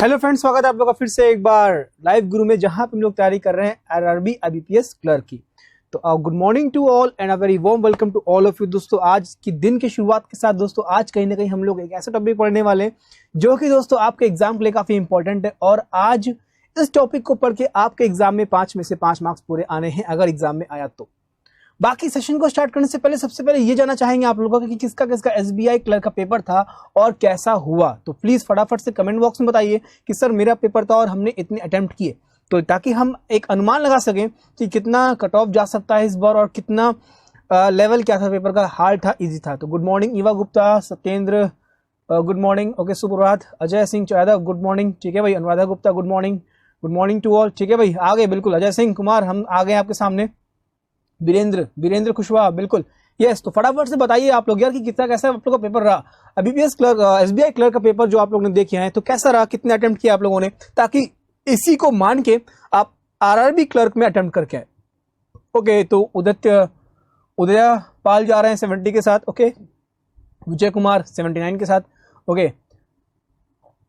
Hello friends, स्वागत है आप लोग का फिर से एक बार लाइव गुरु में, जहां पे हम लोग तैयारी कर रहे हैं आरआरबी आईबीपीएस क्लर्क की। तो good morning to all and a very warm welcome to all of you. दोस्तों, आज की दिन की शुरुआत के साथ दोस्तों आज कहीं ना कहीं हम लोग एक ऐसा टॉपिक पढ़ने वाले हैं जो कि दोस्तों आपके एग्जाम के लिए काफी इंपॉर्टेंट है। और आज इस टॉपिक को पढ़ के आपके एग्जाम में 5 में से 5 मार्क्स पूरे आने हैं, अगर एग्जाम में आया तो। बाकी सेशन को स्टार्ट करने से पहले सबसे पहले ये जानना चाहेंगे आप लोगों को कि किसका किसका एसबीआई क्लर्क का पेपर था और कैसा हुआ। तो प्लीज फटाफट से कमेंट बॉक्स में बताइए कि सर मेरा पेपर था और हमने इतने अटेम्प्ट किए, तो ताकि हम एक अनुमान लगा सकें कि कितना कट ऑफ जा सकता है इस बार और कितना लेवल क्या था पेपर का, हार्ड था, इजी था। तो good morning Eva Gupta, Satyendra good morning, okay सुप्रभात, अजय सिंह यादव गुड मॉर्निंग, ठीक है भाई, Anuradha Gupta good morning to all, ठीक है भाई, आ गए बिल्कुल, अजय सिंह कुमार हम आ गए आपके सामने, वीरेंद्र कुशवाहा बिल्कुल यस। तो फटाफट से बताइए आप लोग यार कि कितना कैसा आप लोग का पेपर रहा, आईबीपीएस क्लर्क एसबीआई क्लर्क का पेपर जो आप लोग ने देखे हैं, तो कैसा रहा, कितने अटेम्प्ट किए आप लोगों ने, ताकि इसी को मान के आप आरआरबी क्लर्क में अटेम्प्ट करके आए। ओके, तो उदय पाल जा रहे हैं 70 के साथ, ओके, विजय कुमार 79 के साथ, ओके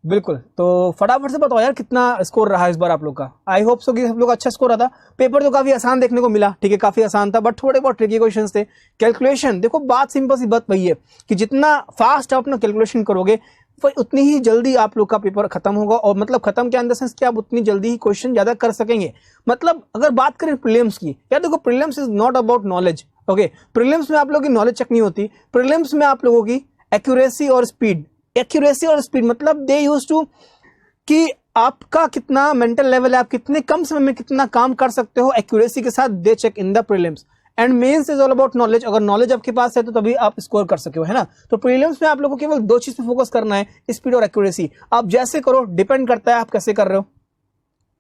बिल्कुल। तो फटाफट से बताओ यार कितना स्कोर रहा इस बार आप लोग का। आई होप सो कि सब लोग अच्छा स्कोर रहा था। पेपर तो काफी आसान देखने को मिला, ठीक है, काफी आसान था, बट थोड़े बहुत ट्रिकी क्वेश्चंस थे। कैलकुलेशन देखो, बात सिंपल सी बात वही है कि जितना फास्ट आप अपना कैलकुलेशन करोगे उतनी ही जल्दी आप लोग का पेपर खत्म होगा। और मतलब खत्म के अंदर सेंस कि आप उतनी जल्दी ही क्वेश्चन ज्यादा कर सकेंगे। मतलब अगर बात करें प्रीलिम्स की, यार देखो prelims is not about knowledge, okay, prelims में आप लोगों की नॉलेज चेक नहीं होती, प्रीलिम्स में आप लोगों की एक्यूरेसी और स्पीड मतलब दे यूज टू कि आपका कितना मेंटल लेवल है, आप कितने कम समय में कितना काम कर सकते हो, एक्यूरेसी के साथ they check in the prelims. And mains is all about knowledge. अगर नॉलेज आपके पास है तो तभी आप स्कोर कर सके हो, है ना। तो प्रीलिम्स में आप लोगों को केवल 2 चीज पे फोकस करना है, स्पीड और एक्यूरेसी। आप जैसे करो, डिपेंड करता है आप कैसे कर रहे हो,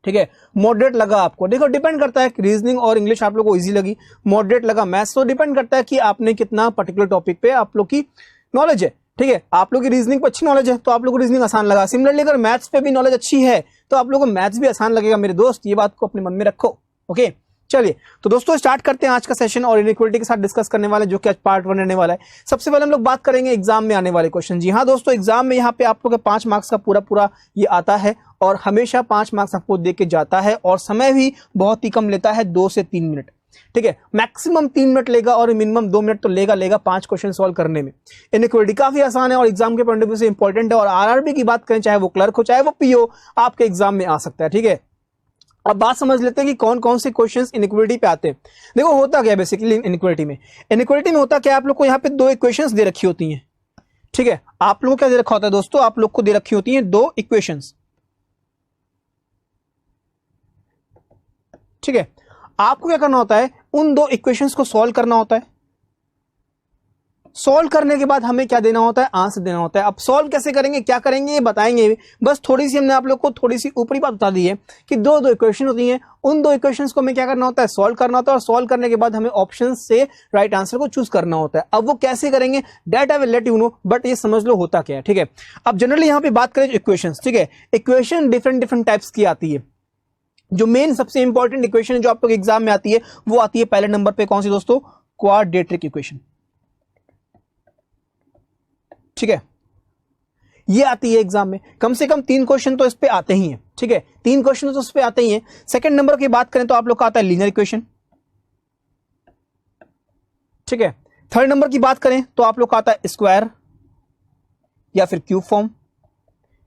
ठीक है। मॉडरेट लगा आपको, देखो डिपेंड करता है, रीजनिंग और इंग्लिश आप लोगों को इजी लगी, मॉडरेट लगा मैथ्स, तो डिपेंड करता है कि आपने कितना पर्टिकुलर टॉपिक पे आप लोग की नॉलेज है, ठीक है। आप लोग की रीजनिंग पे अच्छी नॉलेज है तो आप लोगों को रीजनिंग आसान लगा। सिमिलरली अगर मैथ्स पे भी नॉलेज अच्छी है तो आप लोगों को मैथ्स भी आसान लगेगा मेरे दोस्त, ये बात को अपने मन में रखो, ओके। चलिए तो दोस्तों स्टार्ट करते हैं आज का सेशन और इनइक्वालिटी के साथ डिस्कस करने वाले, जो कि आज पार्ट 1 रहने वाला है। सबसे पहले हम लोग बात करेंगे एग्जाम में आने वाले क्वेश्चन। जी हाँ दोस्तों, एग्जाम में यहाँ पे आप लोग के 5 मार्क्स का पूरा ये आता है और हमेशा 5 मार्क्स आपको दे के जाता है और समय भी बहुत ही कम लेता है, 2 से 3 मिनट, ठीक है। मैक्सिमम 3 मिनट लेगा और मिनिमम 2 मिनट तो लेगा 5 क्वेश्चन सॉल्व करने में। इनइक्वालिटी काफी आसान है और एग्जाम के पॉइंट ऑफ व्यू से इंपॉर्टेंट है। और आरआरबी की बात करें, चाहे वो क्लर्क हो चाहे वो पीओ, आपके एग्जाम में आ सकता है, ठीक है। अब बात समझ लेते हैं कि कौन कौन से क्वेश्चंस इनइक्वालिटी पे आते हैं। देखो होता क्या है बेसिकली इनइक्वालिटी में होता क्या है, आप लोग को यहाँ पे 2 इक्वेशंस दे रखी होती हैं, ठीक है। आप लोगों को क्या दे रखा होता है दोस्तों, आप लोग को दे रखी होती हैं 2 इक्वेशंस, ठीक है। आपको क्या करना होता है, उन 2 इक्वेशंस को सॉल्व करना होता है। सॉल्व करने के बाद हमें क्या देना होता है, आंसर देना होता है। अब सॉल्व कैसे करेंगे, क्या करेंगे, ये बताएंगे। बस थोड़ी सी हमने आप लोग को थोड़ी सी ऊपरी बात बता दी है कि 2 इक्वेशन होती हैं, उन 2 इक्वेशंस को हमें क्या करना होता है, सॉल्व करना होता है। और सॉल्व करने के बाद हमें ऑप्शन से राइट आंसर को चूज करना होता है। अब वो कैसे करेंगे, that I will let you know, but ये समझ लो होता क्या है, ठीक है। अब जनरली यहां पर बात करें इक्वेशन, ठीक है, इक्वेशन डिफरेंट टाइप्स की आती है। जो मेन सबसे इंपॉर्टेंट इक्वेशन जो आप लोग एग्जाम में आती है वो आती है पहले नंबर पे, कौन सी दोस्तों, क्वाड्रेटिक इक्वेशन, ठीक है। ये आती है एग्जाम में, कम से कम 3 क्वेश्चन तो इस पे आते ही हैं, ठीक है, 3 क्वेश्चन तो इस पे आते ही हैं। सेकंड नंबर की बात करें तो आप लोग का आता है लीनियर इक्वेशन, ठीक है। थर्ड नंबर की बात करें तो आप लोग का आता है स्क्वायर या फिर क्यूब फॉर्म,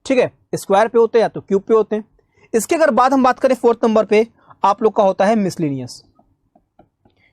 ठीक है, स्क्वायर पे होते हैं या तो क्यूब पे होते हैं। इसके अगर बाद हम बात करें 4th नंबर पे, आप लोग का होता है मिसलेनियस,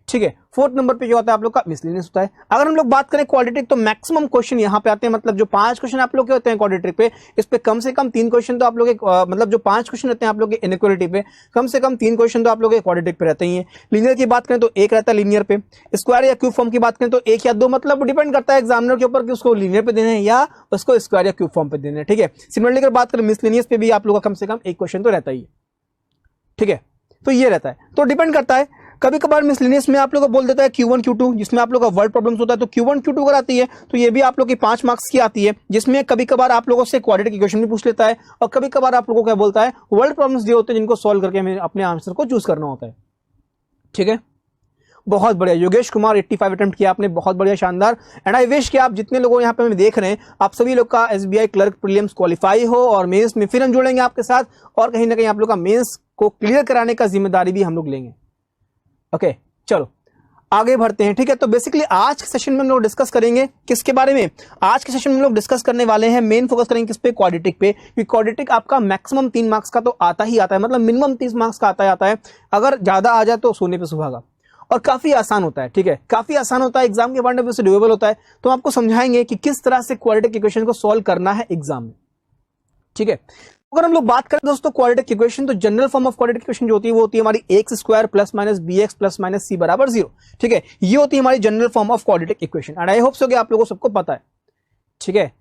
ठीक है। 4th नंबर पे जो होता है आप लोग का मिसलेनियस होता है। अगर हम लोग बात करें क्वाड्रेटिक तो मैक्सिमम क्वेश्चन यहां पे आते हैं, मतलब जो 5 क्वेश्चन आप लोग के होते हैं क्वाड्रेटिक पे, इस पे कम से कम 3 क्वेश्चन तो आप लोग मतलब जो 5 क्वेश्चन रहते हैं आप लोग के इनइक्वालिटी पे, कम से कम 3 क्वेश्चन तो आप लोग के क्वाड्रेटिक पे रहते ही हैं। लीनियर की बात करें तो 1 रहता है लीनियर पे। स्क्वायर या क्यूब फॉर्म की बात करें तो 1 या 2, मतलब डिपेंड करता है एग्जामिनर के ऊपर कि उसको लीनियर पे देने हैं या उसको स्क्वायर या क्यूब फॉर्म पे देने हैं, ठीक है। सिमिलरली अगर बात करें मिसलेनियस पे भी आप लोग का कम से कम 1 क्वेश्चन तो रहता ही है, ठीक है। तो ये रहता है, तो डिपेंड करता है। कभी कभार मिसलेनियस में आप लोग को बोल देता है Q1 Q2, जिसमें आप लोग का वर्ड प्रॉब्लम्स होता है, तो Q1 Q2 अगर आती है तो ये भी आप लोग की 5 मार्क्स की आती है, जिसमें कभी कभार आप लोगों से क्वाड्रेटिक इक्वेशन भी पूछ लेता है और कभी कभार आप लोगों को क्या बोलता है, वर्ड प्रॉब्लम्स दिए होते हैं जिनको सॉल्व करके हमें अपने आंसर को चूज करना होता है, ठीक है। बहुत बढ़िया योगेश कुमार 85 अटेम्प्ट किया आपने, बहुत बढ़िया, शानदार। एंड आई विश कि आप जितने लोगों यहाँ पे हमें देख रहे हैं आप सभी लोग का एसबीआई क्लर्क प्रीलिम्स क्वालिफाई हो और मेंस में फिर हम जुड़ेंगे आपके साथ और कहीं ना कहीं आप लोग का मेंस को क्लियर कराने का जिम्मेदारी भी हम लोग लेंगे। ओके चलो आगे बढ़ते हैं। ठीक है, तो बेसिकली आज के सेशन में हम लोग डिस्कस करेंगे किसके बारे में, आज के सेशन में हम लोग डिस्कस करने वाले हैं, मेन फोकस करेंगे किस पे, क्वाड्रेटिक पे। क्योंकि क्वाड्रेटिक आपका मैक्सिमम 3 मार्क्स का तो आता ही आता है, मतलब मिनिमम 30 मार्क्स का आता है, अगर ज्यादा आ जाए तो सोने पे सुहागा, और काफी आसान होता है। ठीक है, काफी आसान होता है, एग्जाम के पॉइंट ऑफ व्यू से डुएबल होता है। तो आपको समझाएंगे कि किस तरह से क्वाड्रेटिक इक्वेशन को सॉल्व करना है एग्जाम में। ठीक है, अगर हम लोग बात करें दोस्तों क्वाड्रेटिक इक्वेशन, तो general form of quadratic equation जो होती है वो होती है हमारी X square plus minus B X plus minus C बराबर 0। ठीक है, ये होती है हमारी general form of quadratic equation and I hope so कि आप लोगों को सबको पता है। ठीक है,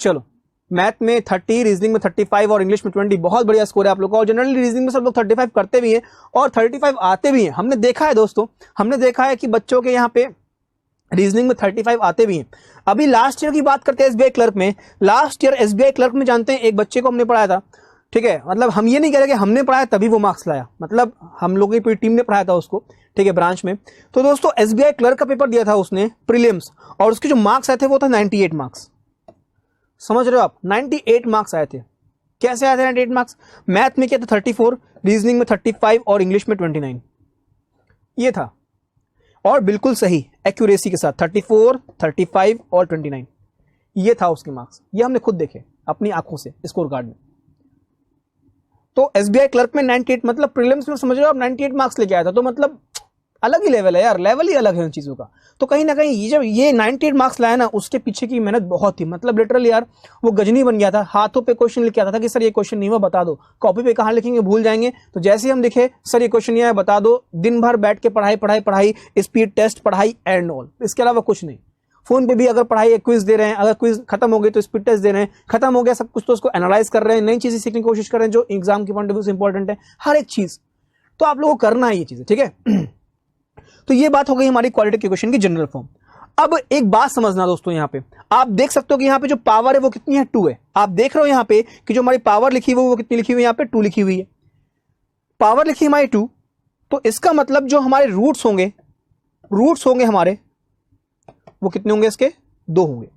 चलो मैथ में 30, रीजनिंग में 35 और इंग्लिश में 20, बहुत बढ़िया स्कोर है आप लोग का। और जनरली रीजनिंग में सब लोग 35 करते भी हैं और 35 आते भी हैं। हमने देखा है दोस्तों, हमने देखा है कि बच्चों के यहाँ पे रीजनिंग में 35 आते भी हैं। अभी लास्ट ईयर की बात करते हैं एसबीआई क्लर्क में, लास्ट ईयर एसबीआई क्लर्क में जानते हैं एक बच्चे को हमने पढ़ाया था। ठीक है, मतलब हम ये नहीं कह रहे कि हमने पढ़ाया तभी वो मार्क्स लाया, मतलब हम लोगों की पूरी टीम ने पढ़ाया था उसको। ठीक है, ब्रांच में। तो दोस्तों एसबीआई क्लर्क का पेपर दिया था उसने प्रीलिम्स, और उसके जो मार्क्स आए थे वो था 98 मार्क्स। समझ रहे हो आप, 98 मार्क्स आए थे। कैसे आए थे 98 मार्क्स? मैथ में क्या था 34, रीजनिंग में 35 और इंग्लिश में 29, ये था। और बिल्कुल सही एक्यूरेसी के साथ 34, 35 और 29 ये था उसके मार्क्स। ये हमने खुद देखे अपनी आंखों से स्कोर कार्ड में। तो एसबीआई क्लर्क में 98, मतलब प्रीलिम्स में समझ रहे हो आप 98 मार्क्स लेके आया था, तो मतलब अलग ही लेवल है यार, लेवल ही अलग है उन चीजों का। तो कहीं ना कहीं ये जब ये 98 मार्क्स लाया ना, उसके पीछे की मेहनत बहुत थी, मतलब लिटरली यार वो गजनी बन गया था। हाथों पे क्वेश्चन लिख के आता था कि सर ये क्वेश्चन नहीं हुआ बता दो, कॉपी पे कहाँ लिखेंगे भूल जाएंगे। तो जैसे ही हम दिखे सर ये क्वेश्चन नहीं आया बता दो, दिन भर बैठ के पढ़ाई पढ़ाई पढ़ाई, स्पीड टेस्ट पढ़ाई एंड ऑल, इसके अलावा कुछ नहीं। फोन पे भी अगर पढ़ाई क्विज दे रहे हैं, अगर क्विज खत्म हो गई तो स्पीड टेस्ट दे रहे हैं, खत्म हो गया सब कुछ तो उसको एनालाइज कर रहे हैं, नई चीजें सीखने की कोशिश कर रहे हैं जो एग्जाम के पॉइंट ऑफ व्यू से इंपॉर्टेंट है, हर एक चीज। तो आप लोगों को करना है ये चीजें। ठीक है, तो ये बात हो गई हमारी क्वाड्रेटिक इक्वेशन की जनरल फॉर्म। अब एक बात समझना दोस्तों, यहाँ पे आप देख सकते हो कि यहाँ पे जो पावर है वो कितनी है, 2 है। आप देख रहे हो यहाँ पे कि जो हमारी पावर लिखी हुई वो कितनी लिखी हुई है, यहाँ पे 2 लिखी हुई है, पावर लिखी हमारी 2। तो इसका मतलब जो हमारे रूट्स होंगे हमारे वो कितने होंगे, इसके 2 होंगे।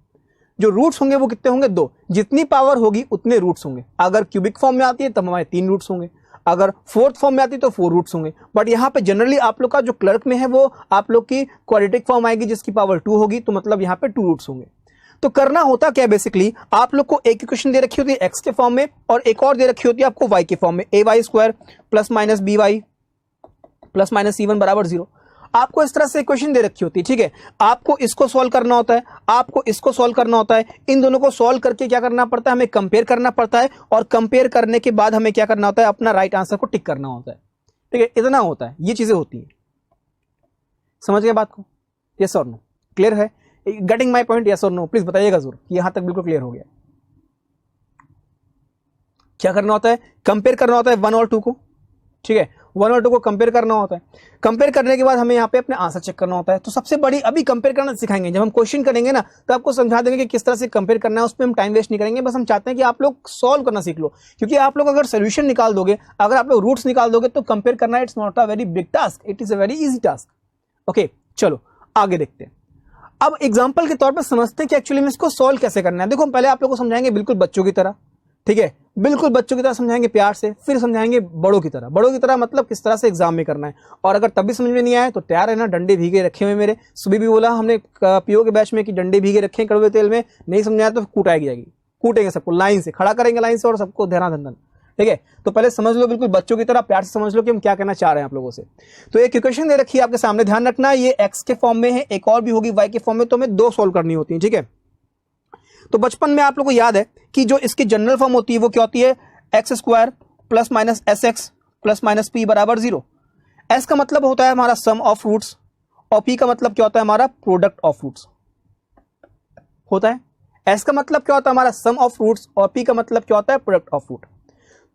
जो रूट्स होंगे वो कितने होंगे, 2। जितनी पावर होगी उतने रूट्स होंगे। अगर क्यूबिक फॉर्म में आती है तब हमारे 3 रूट्स होंगे, अगर फोर्थ फॉर्म में आती है तो 4 रूट्स होंगे। बट यहाँ पे जनरली आप लोग का जो क्लर्क में है वो आप लोग की क्वाड्रेटिक फॉर्म आएगी जिसकी पावर 2 होगी, तो मतलब यहाँ पे 2 रूट्स होंगे। तो करना होता क्या, बेसिकली आप लोग को एक इक्वेशन दे रखी होती है एक्स के फॉर्म में और एक और दे रखी होती है आपको वाई के फॉर्म में, A Y square plus minus B Y plus minus C one बराबर 0। आपको इस तरह से इक्वेशन दे रखी होती है। ठीक है, आपको इसको सॉल्व करना होता है, आपको इसको सॉल्व करना होता है। इन दोनों को सॉल्व करके क्या करना पड़ता है, हमें कंपेयर करना पड़ता है, और कंपेयर करने के बाद हमें क्या करना होता है, अपना राइट आंसर को टिक करना होता है। ठीक है, इतना होता है, ये चीजें होती है। समझ गए बात को? यस और नो? क्लियर है? Getting my point? यस और नो? प्लीज बताइएगा जरूर कि यहां तक बिल्कुल क्लियर हो गया। क्या करना होता है, कंपेयर करना होता है 1 और 2 को। ठीक है, 1 और 2 को कंपेयर करना होता है। कंपेयर करने के बाद हमें यहाँ पे अपने आंसर चेक करना होता है। तो सबसे बड़ी अभी कंपेयर करना सिखाएंगे, जब हम क्वेश्चन करेंगे ना तो आपको समझा देंगे कि किस तरह से कंपेयर करना है, उसमें हम टाइम वेस्ट नहीं करेंगे। बस हम चाहते हैं कि आप लोग सॉल्व करना सीख लो, क्योंकि आप लोग अगर सोल्यूशन निकाल दोगे, अगर आप लोग रूट्स निकाल दोगे तो कंपेयर करना it's not a very big task, it is a very easy task. Okay चलो आगे देखते हैं। अब एग्जाम्पल के तौर पर समझते हैं कि एक्चुअली में इसको सॉल्व कैसे करना है। देखो पहले आप लोग को समझाएंगे बिल्कुल बच्चों की तरह। ठीक है, बिल्कुल बच्चों की तरह समझाएंगे प्यार से, फिर समझाएंगे बड़ों की तरह। बड़ों की तरह मतलब किस तरह से एग्जाम में करना है। और अगर तब भी समझ में नहीं आए तो तैयार है ना, डंडे भीगे रखे हुए मेरे। सुबह भी बोला हमने पीओ के बैच में कि डंडे भीगे रखे कड़वे तेल में, नहीं समझ आया तो कूटाई जाएगी, कूटेंगे सबको, लाइन से खड़ा करेंगे, लाइन से, और सबको धराधंधन। ठीक है, तो पहले समझ लो बिल्कुल बच्चों की तरह, प्यार से समझ लो कि हम क्या कहना चाह रहे हैं आप लोगों से। तो एक इक्वेशन दे रखी है आपके सामने, ध्यान रखना ये एक्स के फॉर्म में है, एक और भी होगी वाई के फॉर्म में, तो हमें 2 सॉल्व करनी होती है। ठीक है, तो बचपन में आप लोग को याद है कि जो इसकी जनरल फॉर्म होती है वो क्या होती है, x square plus minus S x plus minus P बराबर 0। एस का मतलब होता है हमारा सम ऑफ रूट्स, और पी का मतलब क्या होता है हमारा प्रोडक्ट ऑफ रूट्स होता है। एस का मतलब क्या होता है हमारा सम ऑफ रूट्स, और पी का मतलब क्या होता है प्रोडक्ट ऑफ रूट।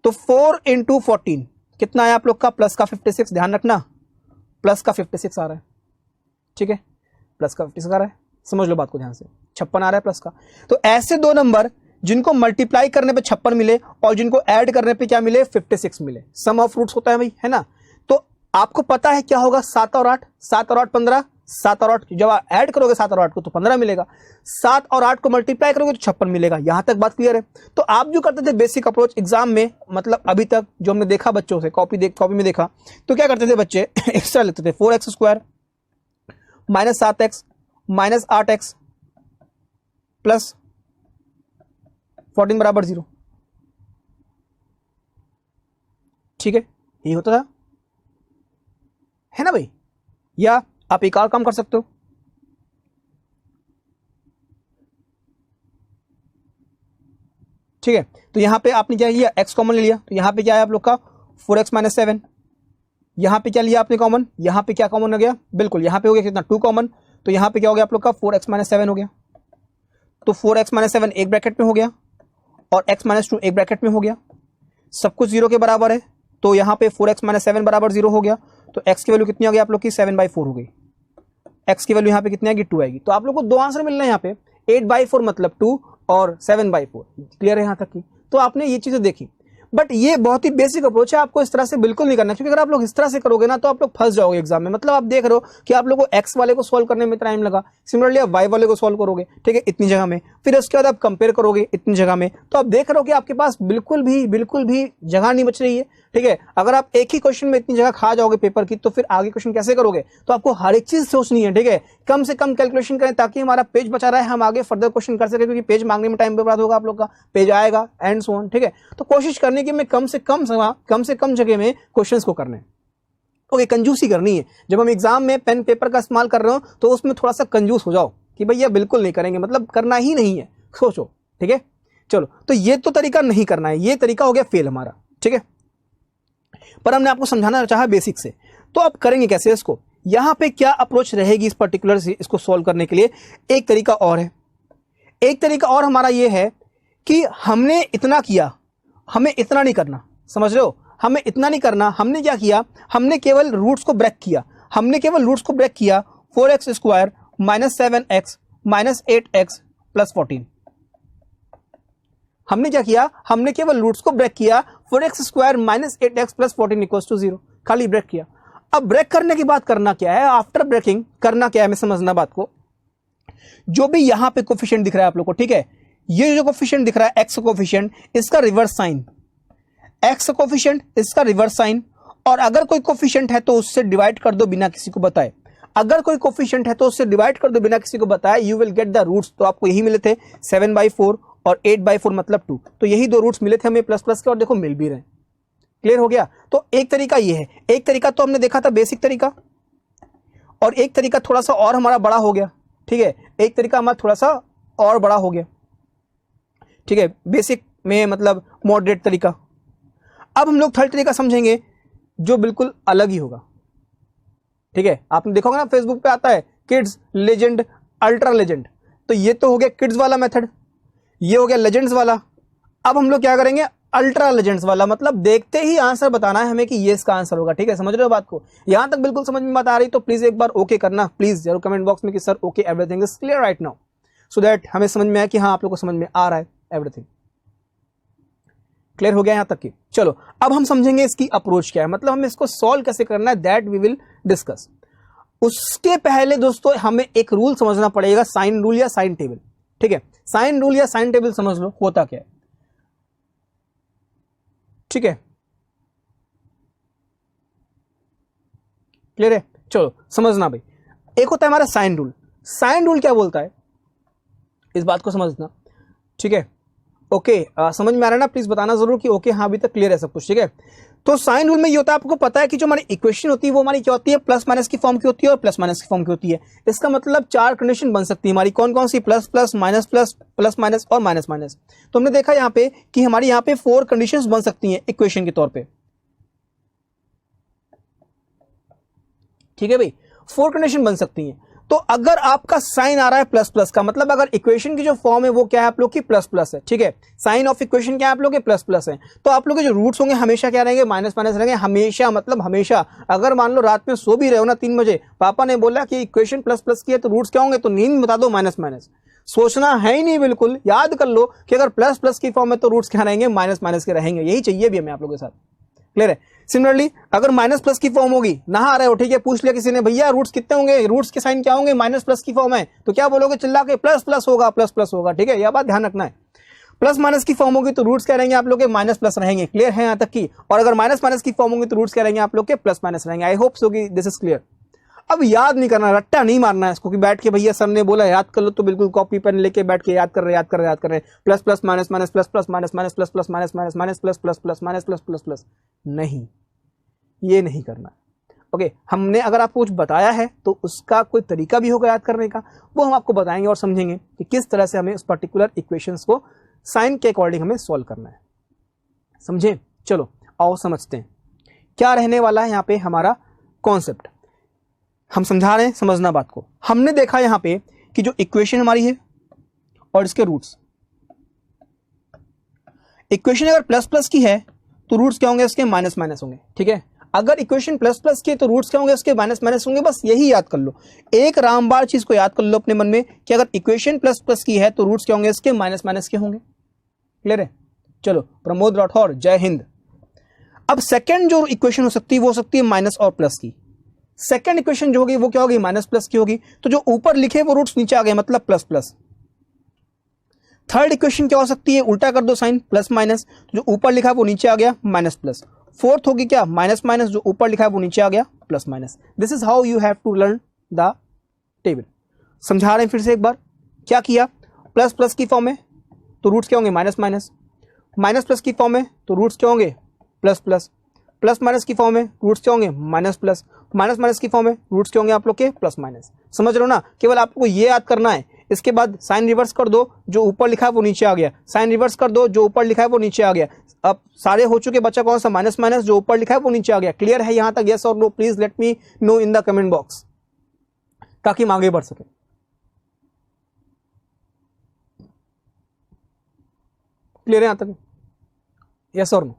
तो 4 × 14 कितना है आप लोग का, प्लस का 56, ध्यान रखना प्लस का 56 आ रहा है। ठीक है, प्लस का 56 आ रहा है, समझ लो बात को ध्यान से, 56 आ रहा है प्लस का। तो ऐसे 2 नंबर जिनको मल्टीप्लाई करने पे 56 मिले और जिनको ऐड करने पे क्या मिले, 56 मिले, सम ऑफ रूट्स होता है भाई, है ना। तो आपको पता है क्या होगा 7 और 8, 7 और 8 15, 7 और 8 जब आप ऐड करोगे 7 और 8 को तो 15 मिलेगा, 7 और 8 को मल्टीप्लाई करोगे तो 56 मिलेगा। यहां तक बात क्लियर है। तो आप जो करते थे बेसिक अप्रोच एग्जाम में, मतलब अभी तक जो हमने देखा बच्चों से, कॉपी में देखा, तो क्या करते थे बच्चे, एक्स्ट्रा लेते थे 4x square minus 7x minus 8x plus 14 बराबर 0। ठीक है, ये होता था, है ना भाई। या आप एक और काम कर सकते हो, ठीक है। तो यहां पे आपने क्या किया, x कॉमन ले लिया, तो यहां पे क्या है आप लोग का 4x माइनस 7। यहां पे क्या लिया आपने कॉमन, यहां पे क्या कॉमन हो गया, बिल्कुल यहां पे हो गया कितना 2 कॉमन, तो यहां पे क्या हो गया आप लोग का 4x माइनस 7 हो गया। तो 4x माइनस 7 एक ब्रैकेट में हो गया और x माइनस 2 एक ब्रैकेट में हो गया, सब कुछ 0 के बराबर है। तो यहां पे 4x माइनस 7 बराबर 0 हो गया, तो x की वैल्यू कितनी हो गई आप लोग की 7/4 हो गई। x की वैल्यू यहां पे कितनी आएगी 2 आएगी। तो आप लोग को दो आंसर मिल रहे हैं यहाँ पे, 8/4 मतलब 2 और 7/4। क्लियर है यहां तक की। तो आपने ये चीजें देखी, बट ये बहुत ही बेसिक अप्रोच है, आपको इस तरह से बिल्कुल नहीं करना, क्योंकि अगर आप लोग इस तरह से करोगे ना तो आप लोग फंस जाओगे एग्जाम में। मतलब आप देख रहे हो कि आप लोगों को एक्स वाले को सॉल्व करने में टाइम लगा, सिमिलरली आप वाई वाले को सॉल्व करोगे, ठीक है, इतनी जगह में, फिर उसके बाद आप कंपेयर करोगे इतनी जगह में, तो आप देख रहे हो कि आपके पास बिल्कुल भी जगह नहीं बच रही है। ठीक है, अगर आप एक ही क्वेश्चन में इतनी जगह खा जाओगे पेपर की, तो फिर आगे क्वेश्चन कैसे करोगे। तो आपको हर एक चीज सोचनी है, ठीक है, कम से कम कैलकुलेशन करें ताकि हमारा पेज बचा रहा है, हम आगे फर्दर क्वेश्चन कर सके, क्योंकि पेज मांगने में टाइम बर्बाद होगा आप लोग का, पेज आएगा एंड सो ऑन। ठीक है, तो कोशिश करने की मैं कम से कम जगह में क्वेश्चंस को करने। ओके, कंजूसी करनी है। जब हम एग्जाम में पेन पेपर का इस्तेमाल कर रहे हो तो उसमें थोड़ा सा कंजूस हो जाओ कि भैया बिल्कुल नहीं करेंगे, मतलब करना ही नहीं है, सोचो। ठीक है, चलो, तो ये तो तरीका नहीं करना है, ये तरीका हो गया फेल हमारा। ठीक है, पर हमने आपको समझाना चाहा बेसिक से, तो अब करेंगे कैसे इसको। यहां पे क्या अप्रोच रहेगी इस पर्टिकुलर इसको सॉल्व करने के लिए। एक तरीका और है, एक तरीका और हमारा ये है कि हमने इतना किया, हमें इतना नहीं करना, समझ रहे हो, हमें इतना नहीं करना। हमने क्या किया, हमने केवल रूट्स को ब्रेक किया, हमने केवल रूट्स को ब्रेक किया। 4x square minus 7x minus 8x plus 14। हमने क्या किया, हमने केवल रूट्स को ब्रेक किया, 4x square minus 8x plus 14 equals to 0, खाली ब्रेक किया। अब ब्रेक करने के बाद करना क्या है, आफ्टर ब्रेकिंग करना क्या है, मैं समझना बात को। जो भी यहां पे कोफिशिएंट दिख रहा है आप लोग को, ठीक है, ये जो कोफिशिएंट दिख रहा है एक्स कोफिशिएंट, इसका रिवर्स साइन, एक्स कोफिशिएंट इसका रिवर्स साइन, और अगर कोई कोफिशिएंट है तो उससे डिवाइड कर दो बिना किसी को बताए। अगर कोई कोफिशिएंट है तो उससे डिवाइड कर दो बिना किसी को बताए, you will get the roots. तो आपको यही मिले थे 7/4 और 8/4 मतलब 2, तो यही दो रूट्स मिले थे हमें प्लस प्लस के, और देखो मिल भी रहे। क्लियर हो गया। तो एक तरीका ये है, एक तरीका तो हमने देखा था बेसिक तरीका, और एक तरीका थोड़ा सा और हमारा बड़ा हो गया। ठीक है, एक तरीका हमारा थोड़ा सा और बड़ा हो गया, ठीक है, बेसिक में मतलब मॉडरेट तरीका। अब हम लोग थर्ड तरीका समझेंगे जो बिल्कुल अलग ही होगा। ठीक है, आपने देखा होगा ना फेसबुक पे आता है किड्स लेजेंड अल्ट्रा लेजेंड, तो ये तो हो गया किड्स वाला मेथड, ये हो गया लेजेंड्स वाला। अब हम लोग क्या करेंगे, अल्ट्रा लेजेंड्स वाला, मतलब देखते ही आंसर बताना है हमें कि ये इसका आंसर होगा। ठीक है, समझ रहे हो बात को। यहां तक बिल्कुल समझ में बात आ रही तो प्लीज एक बार ओके करना, प्लीज जरूर कमेंट बॉक्स में कि sir okay everything is clear right now, so that हमें समझ में आए कि हाँ आप लोग को समझ में आ रहा है एवरीथिंग। क्लियर हो गया यहां तक की। चलो अब हम समझेंगे इसकी अप्रोच क्या है, मतलब हमें इसको सॉल्व कैसे करना है, दैट वी विल डिस्कस। उसके पहले दोस्तों हमें एक रूल समझना पड़ेगा, साइन रूल या साइन टेबल। ठीक है, साइन रूल या साइन टेबल समझ लो होता क्या है। ठीक है, क्लियर है, चलो समझना भाई। एक होता है हमारा साइन रूल। साइन रूल क्या बोलता है, इस बात को समझना। ठीक है, ओके, समझ में आ रहा है ना, प्लीज बताना जरूर कि ओके हाँ अभी तक क्लियर है सब कुछ। ठीक है, तो साइन रूल में ये होता है, आपको पता है कि जो हमारी इक्वेशन होती है वो हमारी क्या होती है, प्लस माइनस की फॉर्म की होती है और प्लस माइनस की फॉर्म की होती है। इसका मतलब चार कंडीशन बन सकती है हमारी, कौन कौन सी, plus plus minus plus plus minus और माइनस माइनस। तो हमने देखा यहाँ पे कि हमारी यहाँ पे 4 कंडीशंस बन सकती हैं इक्वेशन के तौर पे। ठीक है भाई, 4 कंडीशन बन सकती हैं। तो अगर आपका साइन आ रहा है प्लस प्लस का, मतलब अगर इक्वेशन की जो फॉर्म है वो क्या है आप लोग की प्लस प्लस है। ठीक है, साइन ऑफ इक्वेशन क्या है आप लोग के प्लस प्लस है, तो आप लोग के जो रूट्स होंगे हमेशा क्या रहेंगे, माइनस माइनस रहेंगे हमेशा, मतलब हमेशा। अगर मान लो रात में सो भी रहे हो ना 3 बजे, पापा ने बोला कि इक्वेशन प्लस प्लस की है तो रूट्स क्या होंगे, तो नींद बता दो माइनस माइनस। सोचना है ही नहीं, बिल्कुल याद कर लो कि अगर प्लस प्लस की फॉर्म है तो रूट्स क्या रहेंगे, माइनस माइनस के रहेंगे। यही चाहिए भी हमें आप लोगों के साथ। क्लियर है। सिमिलरली अगर माइनस प्लस की फॉर्म होगी, नहा रहे हो, ठीक है, पूछ लिया किसी ने भैया रूट्स कितने होंगे, रूट्स के साइन क्या होंगे, माइनस प्लस की फॉर्म है, तो क्या बोलोगे चिल्ला के, प्लस प्लस होगा, प्लस प्लस होगा, ठीक है, यह बात ध्यान रखना है। प्लस माइनस की फॉर्म होगी तो रूट्स क्या रहेंगे आप लोग के, माइनस प्लस रहेंगे, क्लियर है यहाँ तक की। और अगर माइनस माइनस की फॉर्म होगी तो रूट्स क्या रहेंगे आप लोग के, प्लस माइनस रहेंगे। आई होप सो कि दिस इज क्लियर। अब याद नहीं करना, रट्टा नहीं मारना है इसको कि बैठ के भैया सर ने बोला याद कर लो तो बिल्कुल कॉपी पेन लेके बैठ के याद कर रहे plus plus minus minus plus plus minus minus plus plus minus minus minus plus plus plus minus plus plus plus, नहीं, ये नहीं करना। ओके, हमने अगर आपको कुछ बताया है तो उसका कोई तरीका भी होगा याद करने का, वो हम आपको बताएंगे और समझेंगे कि किस तरह से हमें उस पर्टिकुलर इक्वेशंस को साइन के अकॉर्डिंग हमें सॉल्व करना है, समझे। चलो आओ समझते हैं क्या रहने वाला है यहाँ पे हमारा कॉन्सेप्ट। हम समझा रहे हैं, समझना बात को। हमने देखा यहाँ पे कि जो इक्वेशन हमारी है और इसके रूट्स, इक्वेशन अगर प्लस प्लस की है तो रूट्स क्या होंगे इसके, माइनस माइनस होंगे, ठीक है। अगर इक्वेशन प्लस प्लस की है तो रूट्स क्या होंगे इसके, माइनस माइनस होंगे। बस यही याद कर लो, एक रामबाण चीज को याद कर लो अपने मन में कि अगर इक्वेशन प्लस प्लस की है तो रूट्स क्या होंगे इसके, माइनस माइनस के होंगे, क्लियर है। चलो, प्रमोद राठौर, जय हिंद। अब सेकंड जो इक्वेशन हो सकती है वो हो सकती है माइनस और प्लस की। सेकंड इक्वेशन जो होगी वो क्या होगी, माइनस प्लस की होगी, तो जो ऊपर लिखे वो रूट्स नीचे आ गए, मतलब प्लस प्लस। थर्ड इक्वेशन क्या हो सकती है, उल्टा कर दो साइन, प्लस माइनस, जो ऊपर लिखा है वो नीचे आ गया, माइनस प्लस। फोर्थ होगी क्या, माइनस माइनस, जो ऊपर लिखा है वो नीचे आ गया, plus minus. This is how you have to learn the table. समझा रहे हैं फिर से एक बार, क्या किया, प्लस प्लस की फॉर्म में तो रूट्स क्या होंगे, माइनस माइनस, माइनस प्लस की फॉर्म में तो रूट्स क्या होंगे, प्लस प्लस, प्लस माइनस की फॉर्म में रूट्स क्या होंगे, माइनस प्लस, माइनस माइनस की फॉर्म में रूट्स क्या होंगे आप लोग के, प्लस माइनस। समझ रहे हो ना, केवल आपको ये याद करना है। इसके बाद साइन रिवर्स कर दो, जो ऊपर लिखा है वो नीचे आ गया, साइन रिवर्स कर दो, जो ऊपर लिखा है वो नीचे आ गया। अब सारे हो चुके, बच्चा कौन सा, माइनस माइनस, जो ऊपर लिखा है वो नीचे आ गया। क्लियर है यहाँ तक, यस और no, please let me know in the comment box, ताकि हम आगे बढ़ सके। क्लियर है यहाँ तक, यस और नो।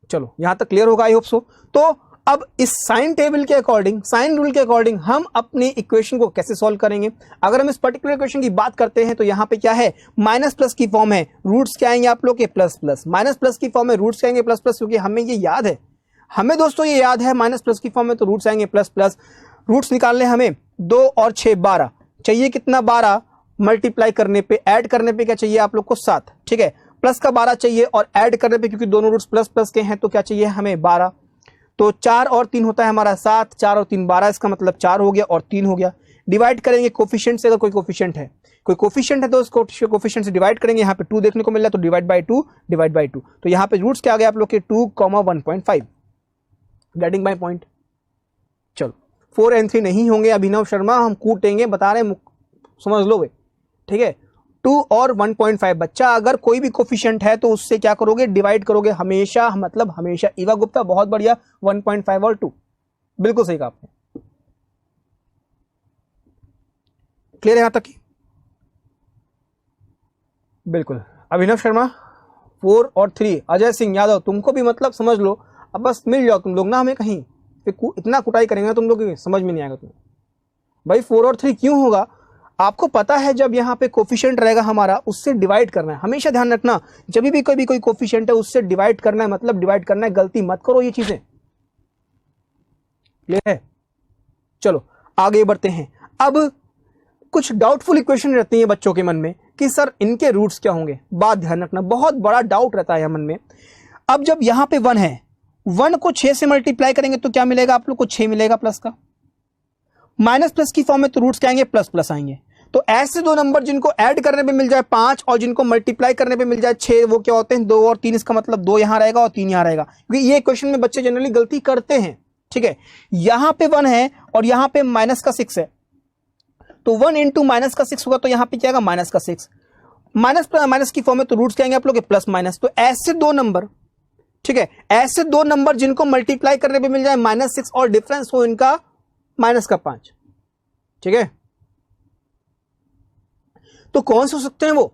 चलो यहां तक क्लियर होगा, आई होप सो। तो अब इस साइन टेबल के अकॉर्डिंग, साइन रूल के अकॉर्डिंग हम अपनी इक्वेशन को कैसे सॉल्व करेंगे। अगर हम इस पर्टिकुलर इक्वेशन की बात करते हैं तो यहां पे क्या है, माइनस प्लस की फॉर्म है, रूट्स क्या आएंगे आप लोग के, प्लस प्लस। माइनस प्लस की फॉर्म है, रूट्स आएंगे प्लस प्लस, क्योंकि हमें ये याद है, हमें दोस्तों ये याद है, माइनस प्लस की फॉर्म में तो रूट्स आएंगे प्लस प्लस। रूट्स निकालने हमें 2 और 6 12 चाहिए, कितना 12, मल्टीप्लाई करने पे, ऐड करने पे क्या चाहिए आप लोग को 7, ठीक है। प्लस का 12 चाहिए और ऐड करने पे, क्योंकि दोनों रूट्स प्लस प्लस के हैं, तो क्या चाहिए हमें 12। तो 4 और 3 होता है हमारा 7, 4 और 3 12, इसका मतलब 4 हो गया और 3 हो गया। डिवाइड करेंगे कोफिशिएंट से, अगर कोई कोफिशिएंट है, कोई कोफिशिएंट है तो उसको कोफिशिएंट से डिवाइड करेंगे। यहाँ पे 2 देखने को मिल रहा है तो डिवाइड बाई 2, डिवाइड बाई 2। तो यहाँ पे रूट्स क्या आ गया आप लोग के, 2, 1.5। Getting my point. चलो 4 and 3 नहीं होंगे अभिनव शर्मा, हम कूटेंगे, बता रहे हैं, समझ लो भाई, ठीक है। 2 और 1.5, बच्चा अगर कोई भी कोफिशिएंट है तो उससे क्या करोगे, डिवाइड करोगे हमेशा, मतलब हमेशा। ईवा गुप्ता बहुत बढ़िया, 1.5 और 2, बिल्कुल सही कहा आपने। क्लियर है यहां तक की, बिल्कुल। अभिनव शर्मा 4 और 3, अजय सिंह यादव, तुमको भी मतलब समझ लो, अब बस मिल जाओ तुम लोग ना हमें कहीं, फिर इतना कुटाई करेंगे तुम लोग समझ में नहीं आएगा तुम्हें। भाई 4 और 3 क्यों होगा, आपको पता है, जब यहाँ पे कोफिशिएंट रहेगा हमारा उससे डिवाइड करना है। हमेशा ध्यान रखना, जब भी कोई कोफिशिएंट है उससे डिवाइड करना है, मतलब डिवाइड करना है, गलती मत करो ये चीजें, क्लियर है। चलो आगे बढ़ते हैं। अब कुछ डाउटफुल इक्वेशन रहती है बच्चों के मन में कि सर इनके रूट्स क्या होंगे। बात ध्यान रखना, बहुत बड़ा डाउट रहता है मन में। अब जब यहाँ पे 1 है, 1 को 6 से मल्टीप्लाई करेंगे तो क्या मिलेगा आप लोग को, 6 मिलेगा प्लस का। माइनस प्लस की फॉर्म में तो रूट्स क्या आएंगे, प्लस प्लस आएंगे। तो ऐसे दो नंबर जिनको ऐड करने पे मिल जाए 5 और जिनको मल्टीप्लाई करने पे मिल जाए 6, वो क्या होते हैं, 2 और 3। इसका मतलब 2 यहां रहेगा और 3 यहां रहेगा, क्योंकि ये क्वेश्चन में बच्चे जनरली गलती करते हैं, ठीक है। यहां पे 1 है और यहां पे माइनस का 6 है, तो 1 इंटू माइनस का 6 होगा, तो यहां पे क्या आएगा, माइनस का 6। माइनस की फॉर्म में तो रूट्स क्या आएंगे आप लोग के, प्लस माइनस। तो ऐसे दो नंबर, ठीक है, ऐसे दो नंबर जिनको मल्टीप्लाई करने पे मिल जाए -6 और डिफरेंस हो इनका -5, ठीक है। तो कौन से हो सकते हैं वो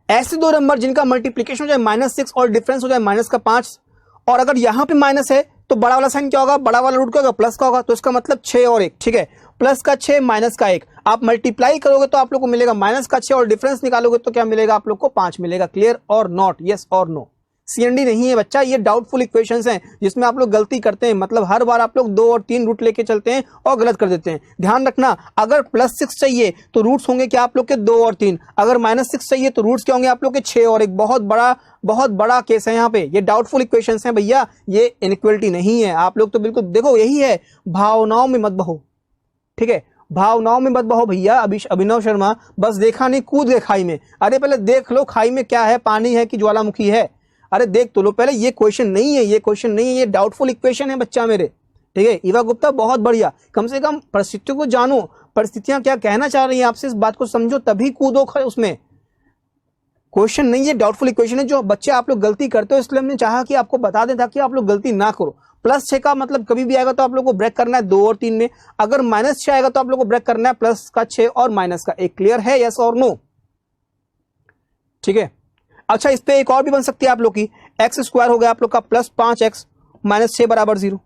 ऐसे दो नंबर जिनका मल्टीप्लीकेशन हो जाए -6 और डिफरेंस हो जाए -5। और अगर यहां पे माइनस है तो बड़ा वाला साइन क्या होगा, बड़ा वाला रूट क्या होगा, प्लस का होगा। तो इसका मतलब 6 और 1, ठीक है, प्लस का 6 माइनस का 1। आप मल्टीप्लाई करोगे तो आप लोग को मिलेगा -6 और डिफरेंस निकालोगे तो क्या मिलेगा आप लोग को 5 मिलेगा। क्लियर और नॉट, यस और नो। CND नहीं है बच्चा, ये डाउटफुल इक्वेशंस हैं जिसमें आप लोग गलती करते हैं। मतलब हर बार आप लोग 2 और 3 रूट लेके चलते हैं और गलत कर देते हैं। ध्यान रखना, अगर +6 चाहिए तो रूट्स होंगे क्या आप लोग के 2 और 3, अगर -6 चाहिए तो रूट्स क्या होंगे आप लोग के 6 और 1। बहुत बड़ा केस है यहाँ पे। ये डाउटफुल इक्वेशंस हैं भैया, ये इनइक्वालिटी नहीं है। आप लोग तो बिल्कुल देखो, यही है, भावनाओं में मत बहो, ठीक है, भावनाओं में मत बहो भैया। अभिनव शर्मा बस देखा नहीं, कूद गए खाई में। अरे पहले देख लो खाई में क्या है, पानी है कि ज्वालामुखी है। अरे देख तो लो पहले, ये क्वेश्चन नहीं है, ये क्वेश्चन नहीं है, ये डाउटफुल इक्वेशन है बच्चा मेरे, ठीक है। ईवा गुप्ता बहुत बढ़िया, कम से कम परिस्थितियों को जानो, परिस्थितियां क्या कहना चाह रही हैं आपसे, इस बात को समझो तभी कूदो उसमें। क्वेश्चन नहीं है, डाउटफुल इक्वेशन है। जो बच्चे आप लोग गलती करते हो, इसलिए हमने चाहा कि आपको बता दें ताकि आप लोग गलती ना करो। +6 का मतलब कभी भी आएगा तो आप लोग को ब्रेक करना है 2 और 3 में। अगर -6 आएगा तो आप लोग को ब्रेक करना है +6 और -1। क्लियर है, यस और नो? ठीक है। अच्छा, इस पे एक और भी बन सकती है आप लोग की, x² हो गया आप लोग का +5x -6 = 0।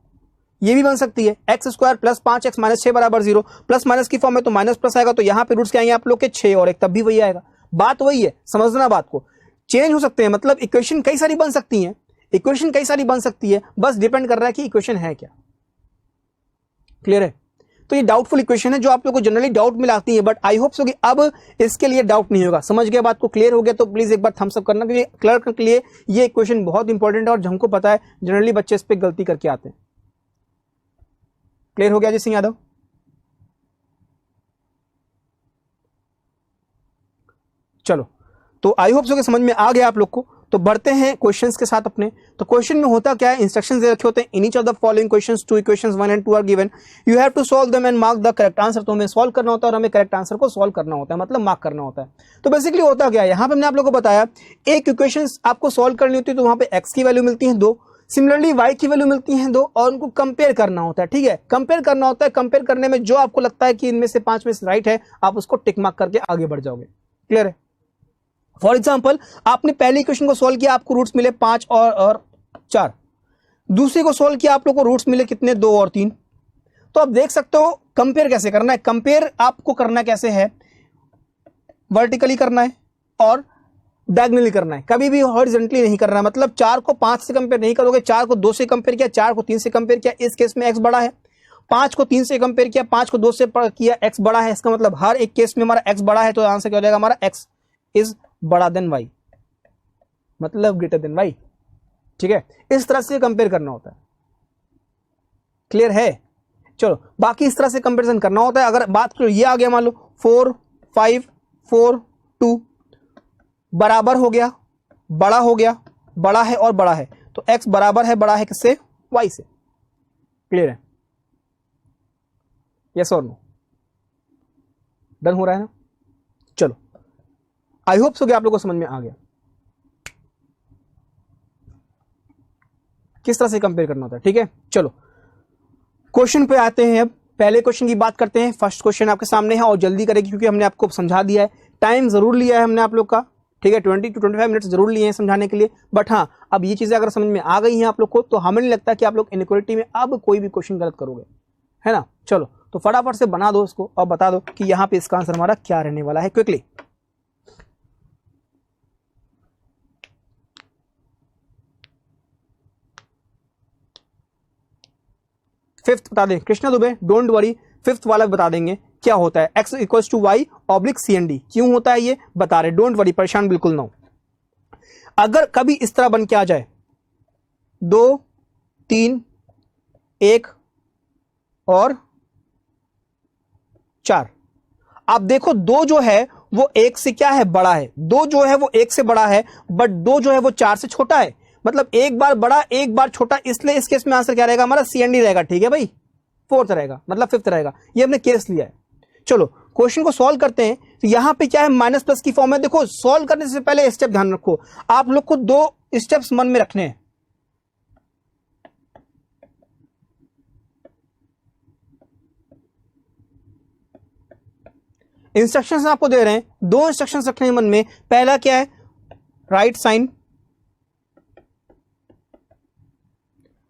ये भी बन सकती है, x² +5x -6 = 0। प्लस माइनस की फॉर्म में तो माइनस प्लस आएगा, तो यहां पे रूट्स क्या आएंगे आप लोग के 6 और 1, तब भी वही आएगा। बात वही है, समझना बात को। चेंज हो सकते हैं, मतलब इक्वेशन कई सारी बन सकती हैं, इक्वेशन कई सारी बन सकती है, बस डिपेंड कर रहा है कि इक्वेशन है क्या। क्लियर है? तो ये डाउटफुल इक्वेशन है जो आप लोग को जनरली डाउट में लाती है, बट आई होप सो कि अब इसके लिए डाउट नहीं होगा। समझ गया बात को? क्लियर हो गया तो प्लीज एक बार थम्स अप करना, क्योंकि क्लर्क के लिए ये इक्वेशन बहुत इंपॉर्टेंट है और हमको पता है जनरली बच्चे इस पर गलती करके आते हैं। क्लियर हो गया अजय सिंह यादव? चलो, तो आई होप सो कि समझ में आ गया आप लोग को। तो बढ़ते हैं क्वेश्चंस के साथ अपने। तो क्वेश्चन में होता क्या है, इंस्ट्रक्शंस दे रखे होते हैं। In each of the following questions 2 equations 1 and 2 are given, you have to solve them and mark the correct answer. तो हमें सॉल्व करना होता है और हमें करेक्ट आंसर को सॉल्व करना होता है, मतलब मार्क करना होता है। तो बेसिकली होता क्या है, यहां पे हमने आप लोगों को बताया, एक इक्वेशन आपको सॉल्व करनी होती है तो वहां पे x की वैल्यू मिलती है 2, सिमिलरली y की वैल्यू मिलती है 2, और उनको कंपेयर करना होता है। ठीक है, कंपेयर करना होता है। कंपेयर करने में जो आपको लगता है कि इनमें से 5 में से राइट है, आप उसको टिक मार्क करके आगे बढ़ जाओगे। क्लियर है? फॉर एग्जाम्पल, आपने पहले इक्वेशन को सोल्व किया, आपको रूट्स मिले 5 और 4। दूसरे को सोल्व किया, आप लोग को रूट्स मिले कितने, 2 और 3। तो आप देख सकते हो कंपेयर कैसे करना है। कंपेयर आपको करना कैसे है, वर्टिकली करना है और डायगोनली करना है, कभी भी हॉरिजॉन्टली नहीं करना है। मतलब 4 को 5 से कंपेयर नहीं करोगे, 4 को 2 से कंपेयर किया, 4 को 3 से कंपेयर किया, इस केस में x बड़ा है। 5 को 3 से कंपेयर किया, 5 को 2 से किया, x बड़ा है। इसका मतलब हर एक केस में हमारा x बड़ा है, तो आंसर क्या हो जाएगा हमारा, x इज बड़ा देन y, मतलब ग्रेटर देन y। ठीक है, इस तरह से कंपेयर करना होता है। क्लियर है? चलो, बाकी इस तरह से कंपैरिजन करना होता है। अगर बात करो, ये आ गया मान लो 4 5 4 2 बराबर हो गया, बड़ा हो गया, बड़ा है और बड़ा है, तो x बराबर है, बड़ा है किससे, y से। क्लियर है? यस और नो? डन हो रहा है ना? चलो, आई होप सो कि आप लोगों को समझ में आ गया किस तरह से कंपेयर करना होता है। ठीक है, चलो क्वेश्चन पे आते हैं। अब पहले क्वेश्चन की बात करते हैं। फर्स्ट क्वेश्चन आपके सामने है और जल्दी करेगी क्योंकि हमने आपको समझा दिया है। टाइम जरूर लिया है हमने आप लोग का, ठीक है, 20 to 25 मिनट्स जरूर लिए हैं समझाने के लिए। बट हाँ, अब ये चीजें अगर समझ में आ गई हैं आप लोग को, तो हमें नहीं लगता कि आप लोग इनइक्वालिटी में अब कोई भी क्वेश्चन गलत करोगे, है ना। चलो, तो फटाफट से बना दो इसको और बता दो कि यहाँ पे इसका आंसर हमारा क्या रहने वाला है, क्विकली। फिफ्थ बता दें, Krishna Dube, don't worry, fifth वाला बता देंगे क्या होता है। x equals to y oblique CND क्यों होता है ये बता रहे, डोंट वरी, परेशान बिल्कुल ना हो। अगर कभी इस तरह बन के आ जाए 2 3 1 और 4, आप देखो 2 जो है वो 1 से क्या है, बड़ा है। 2 जो है वो 1 से बड़ा है, बट 2 जो है वो 4 से छोटा है। मतलब एक बार बड़ा एक बार छोटा, इसलिए इस केस में आंसर क्या रहेगा हमारा, CND रहेगा। ठीक है भाई, फोर्थ रहेगा, मतलब फिफ्थ रहेगा। ये हमने केस लिया है। चलो क्वेश्चन को सॉल्व करते हैं। तो यहां पे क्या है, माइनस प्लस की फॉर्म है। देखो, सॉल्व करने से पहले स्टेप ध्यान रखो, आप लोग को 2 स्टेप्स मन में रखने हैं। इंस्ट्रक्शंस आपको दे रहे हैं, 2 इंस्ट्रक्शंस रखने हैं मन में। पहला क्या है, राइट साइन।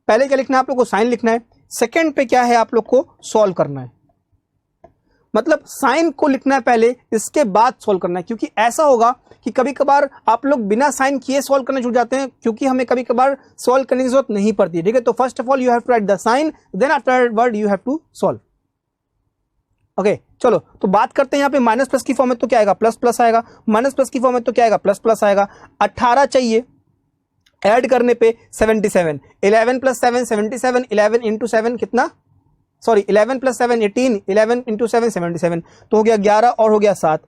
पहले क्या लिखना है आप लोग को, साइन लिखना है। सेकंड पे क्या है, आप लोग को सॉल्व करना है। मतलब साइन को लिखना है पहले, इसके बाद सॉल्व करना है, क्योंकि ऐसा होगा कि कभी कभार आप लोग बिना साइन किए सॉल्व करने छूट जाते हैं, क्योंकि हमें कभी कभार सॉल्व करने की जरूरत नहीं पड़ती है। ठीक है, तो first of all you have to write the sign, then afterward you have to solve. Okay चलो, तो बात करते हैं यहाँ पे माइनस प्लस की फॉर्म में तो क्या आएगा, प्लस प्लस आएगा। माइनस प्लस की फॉर्म में तो क्या आएगा, प्लस प्लस आएगा। 18 चाहिए, ऐड करने पे 77, 11 प्लस 7 77, 11 इंटू 7 कितना, सॉरी 11 प्लस 7 18, 11 इंटू 7 77, तो हो गया 11 और हो गया 7।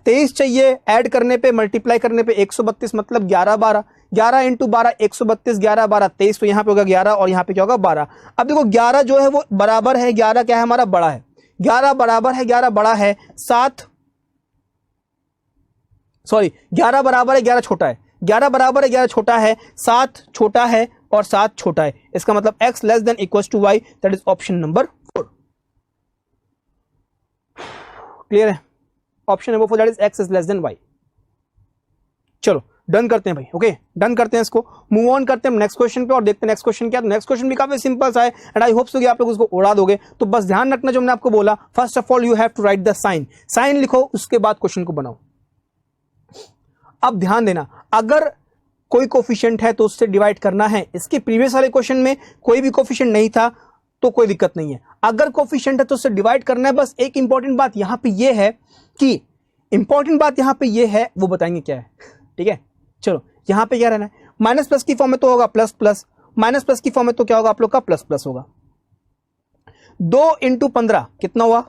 23 चाहिए, ऐड करने पे मल्टीप्लाई करने पे 132, मतलब 11 12, 11 इंटू 12 132, 11 12 23, तो यहाँ पे होगा 11 और यहाँ पे क्या होगा 12। अब देखो 11 जो है वो बराबर है, 11 क्या है हमारा, बड़ा है, 11 बराबर है, 11 बड़ा है, 7 सॉरी 11 बराबर है 11 छोटा है, 11 बराबर है 11 छोटा है, 7 छोटा है और 7 छोटा है। इसका मतलब x less than equals to y, that is option number 4। Clear है, option number 4 that is x is less than y। चलो डन करते हैं भाई, ओके डन करते हैं इसको, मूव ऑन करते हैं नेक्स्ट क्वेश्चन पे और देखते हैं नेक्स्ट क्वेश्चन क्या। तो नेक्स्ट क्वेश्चन भी काफी सिंपल सा है एंड आई होप सो कि आप लोग उसको उड़ा दोगे। तो बस ध्यान रखना जो मैंने आपको बोला, first of all you have to write the sign, sign लिखो, उसके बाद क्वेश्चन को बनाओ। अब ध्यान देना, अगर कोई कोफिशिएंट है तो उससे डिवाइड करना है। इसके प्रीवियस वाले क्वेश्चन में कोई भी कोफिशिएंट नहीं था तो कोई दिक्कत नहीं है, अगर कोफिशिएंट है तो उससे डिवाइड करना है। बस एक इंपॉर्टेंट बात यहां पे ये है कि इंपॉर्टेंट बात यहां पे ये है, वो बताएंगे क्या है। ठीक है चलो, यहां पे क्या रहना है, माइनस प्लस की फॉर्म में तो होगा प्लस प्लस, माइनस प्लस की फॉर्म में तो क्या होगा आप लोग का, प्लस प्लस होगा। 2 इंटू 15 कितना हुआ,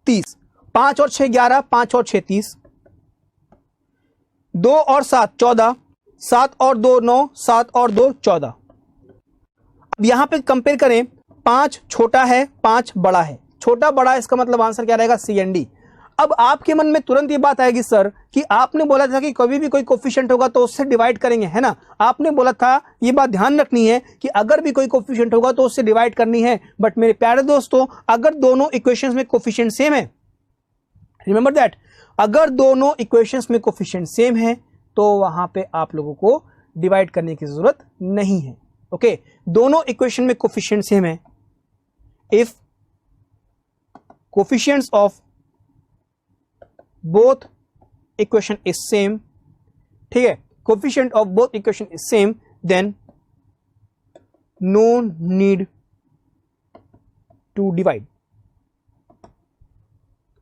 30, 5 और 6 11, 5 और 6 30, 2 और 7 14, 7 और 2 9, 7 और 2 14। अब यहां पे कंपेयर करें, 5 छोटा है 5 बड़ा है, छोटा बड़ा है, इसका मतलब आंसर क्या रहेगा, सी एंड डी। अब आपके मन में तुरंत ये बात आएगी, सर कि आपने बोला था कि कभी भी कोई कोफिशिएंट होगा तो उससे डिवाइड करेंगे, है ना। आपने बोला था, ये बात ध्यान रखनी है कि अगर भी कोई कोफिशिएंट होगा तो उससे डिवाइड करनी है। बट मेरे प्यारे दोस्तों, अगर दोनों इक्वेशंस में कोफिशिएंट सेम है, रिमेंबर दैट, अगर दोनों इक्वेशंस में कोफिशिएंट सेम है तो वहां पे आप लोगों को डिवाइड करने की जरूरत नहीं है। ओके दोनों इक्वेशन में कोफिशिएंट सेम है, if coefficients of both equation is same, ठीक है, coefficient of both equation is same, then no need to divide.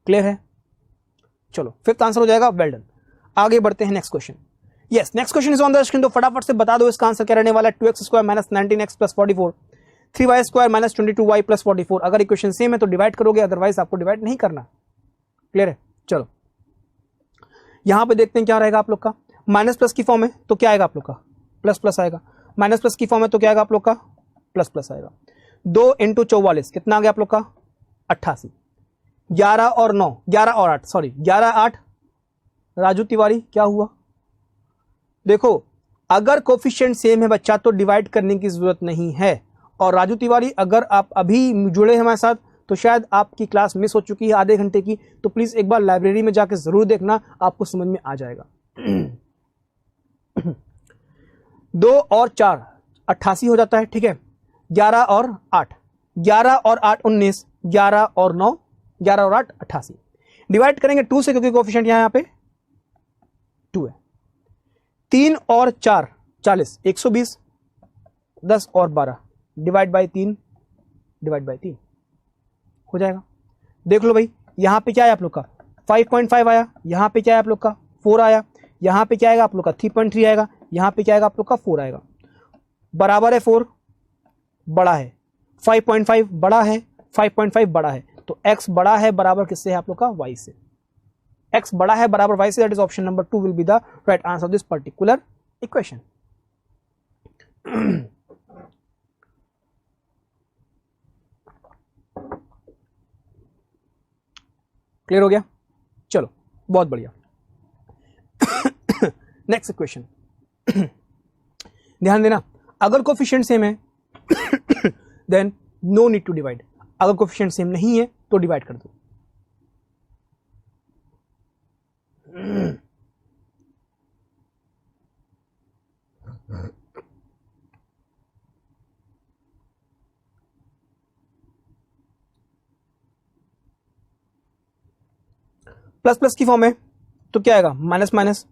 Clear है, चलो फिफ्थ आंसर हो जाएगा, वेल डन। आगे बढ़ते हैं next question. Yes next question is on the screen, तो फटाफट से बता दो इसका आंसर क्या रहने वाला है। 2x square minus 19x plus 44, 3y square minus 22y plus 44। अगर इक्वेशन सेम है तो डिवाइड करोगे, अदरवाइज आपको डिवाइड नहीं करना। क्लियर है, चलो यहां पे देखते हैं क्या रहेगा आप लोग का। माइनस प्लस की फॉर्म है तो क्या आएगा आप लोग का, प्लस प्लस आएगा। माइनस प्लस की फॉर्म है तो क्या आएगा आप लोग का, प्लस प्लस आएगा। 2 इंटू 44 कितना आ गया आप लोग का, 88। 11 और 9, 11 और 8, सॉरी 11 8, राजू तिवारी क्या हुआ। देखो अगर कोफिशिएंट सेम है बच्चा तो डिवाइड करने की जरूरत नहीं है। और राजू तिवारी अगर आप अभी जुड़े हैं हमारे साथ तो शायद आपकी क्लास मिस हो चुकी है आधे घंटे की, तो प्लीज एक बार लाइब्रेरी में जाकर जरूर देखना, आपको समझ में आ जाएगा। 2 और 4 88 हो जाता है, ठीक है। 11 और 8, 11 और 8 19, 11 और 9, 11 और 8 88। डिवाइड करेंगे 2 से क्योंकि कोफिशिएंट यहाँ पे 2 है। 3 और 4 40, 120, 10 और 12 डिवाइड बाई 3, डिवाइड बाई 3 हो जाएगा। देख लो भाई यहां पे क्या है आप लोग का 5.5 आया, यहां पे क्या है आप लोग का 4 आया, यहां पे क्या आएगा आप लोग का 3.3 आएगा, यहां पे क्या आएगा आप लोग का 4 आएगा। बराबर है 4, बड़ा है 5.5, बड़ा है 5.5, बड़ा है, तो x बड़ा है बराबर किससे है आप लोग का, y से। x बड़ा है बराबर y से, that is option number 2 will be the right answer of this particular equation. Clear हो गया, चलो बहुत बढ़िया। नेक्स्ट इक्वेशन ध्यान देना, अगर कोफिशिएंट सेम है then no need to divide, अगर कोफिशिएंट सेम नहीं है तो डिवाइड कर दो। प्लस प्लस की फॉर्म है तो क्या आएगा माइनस माइनस,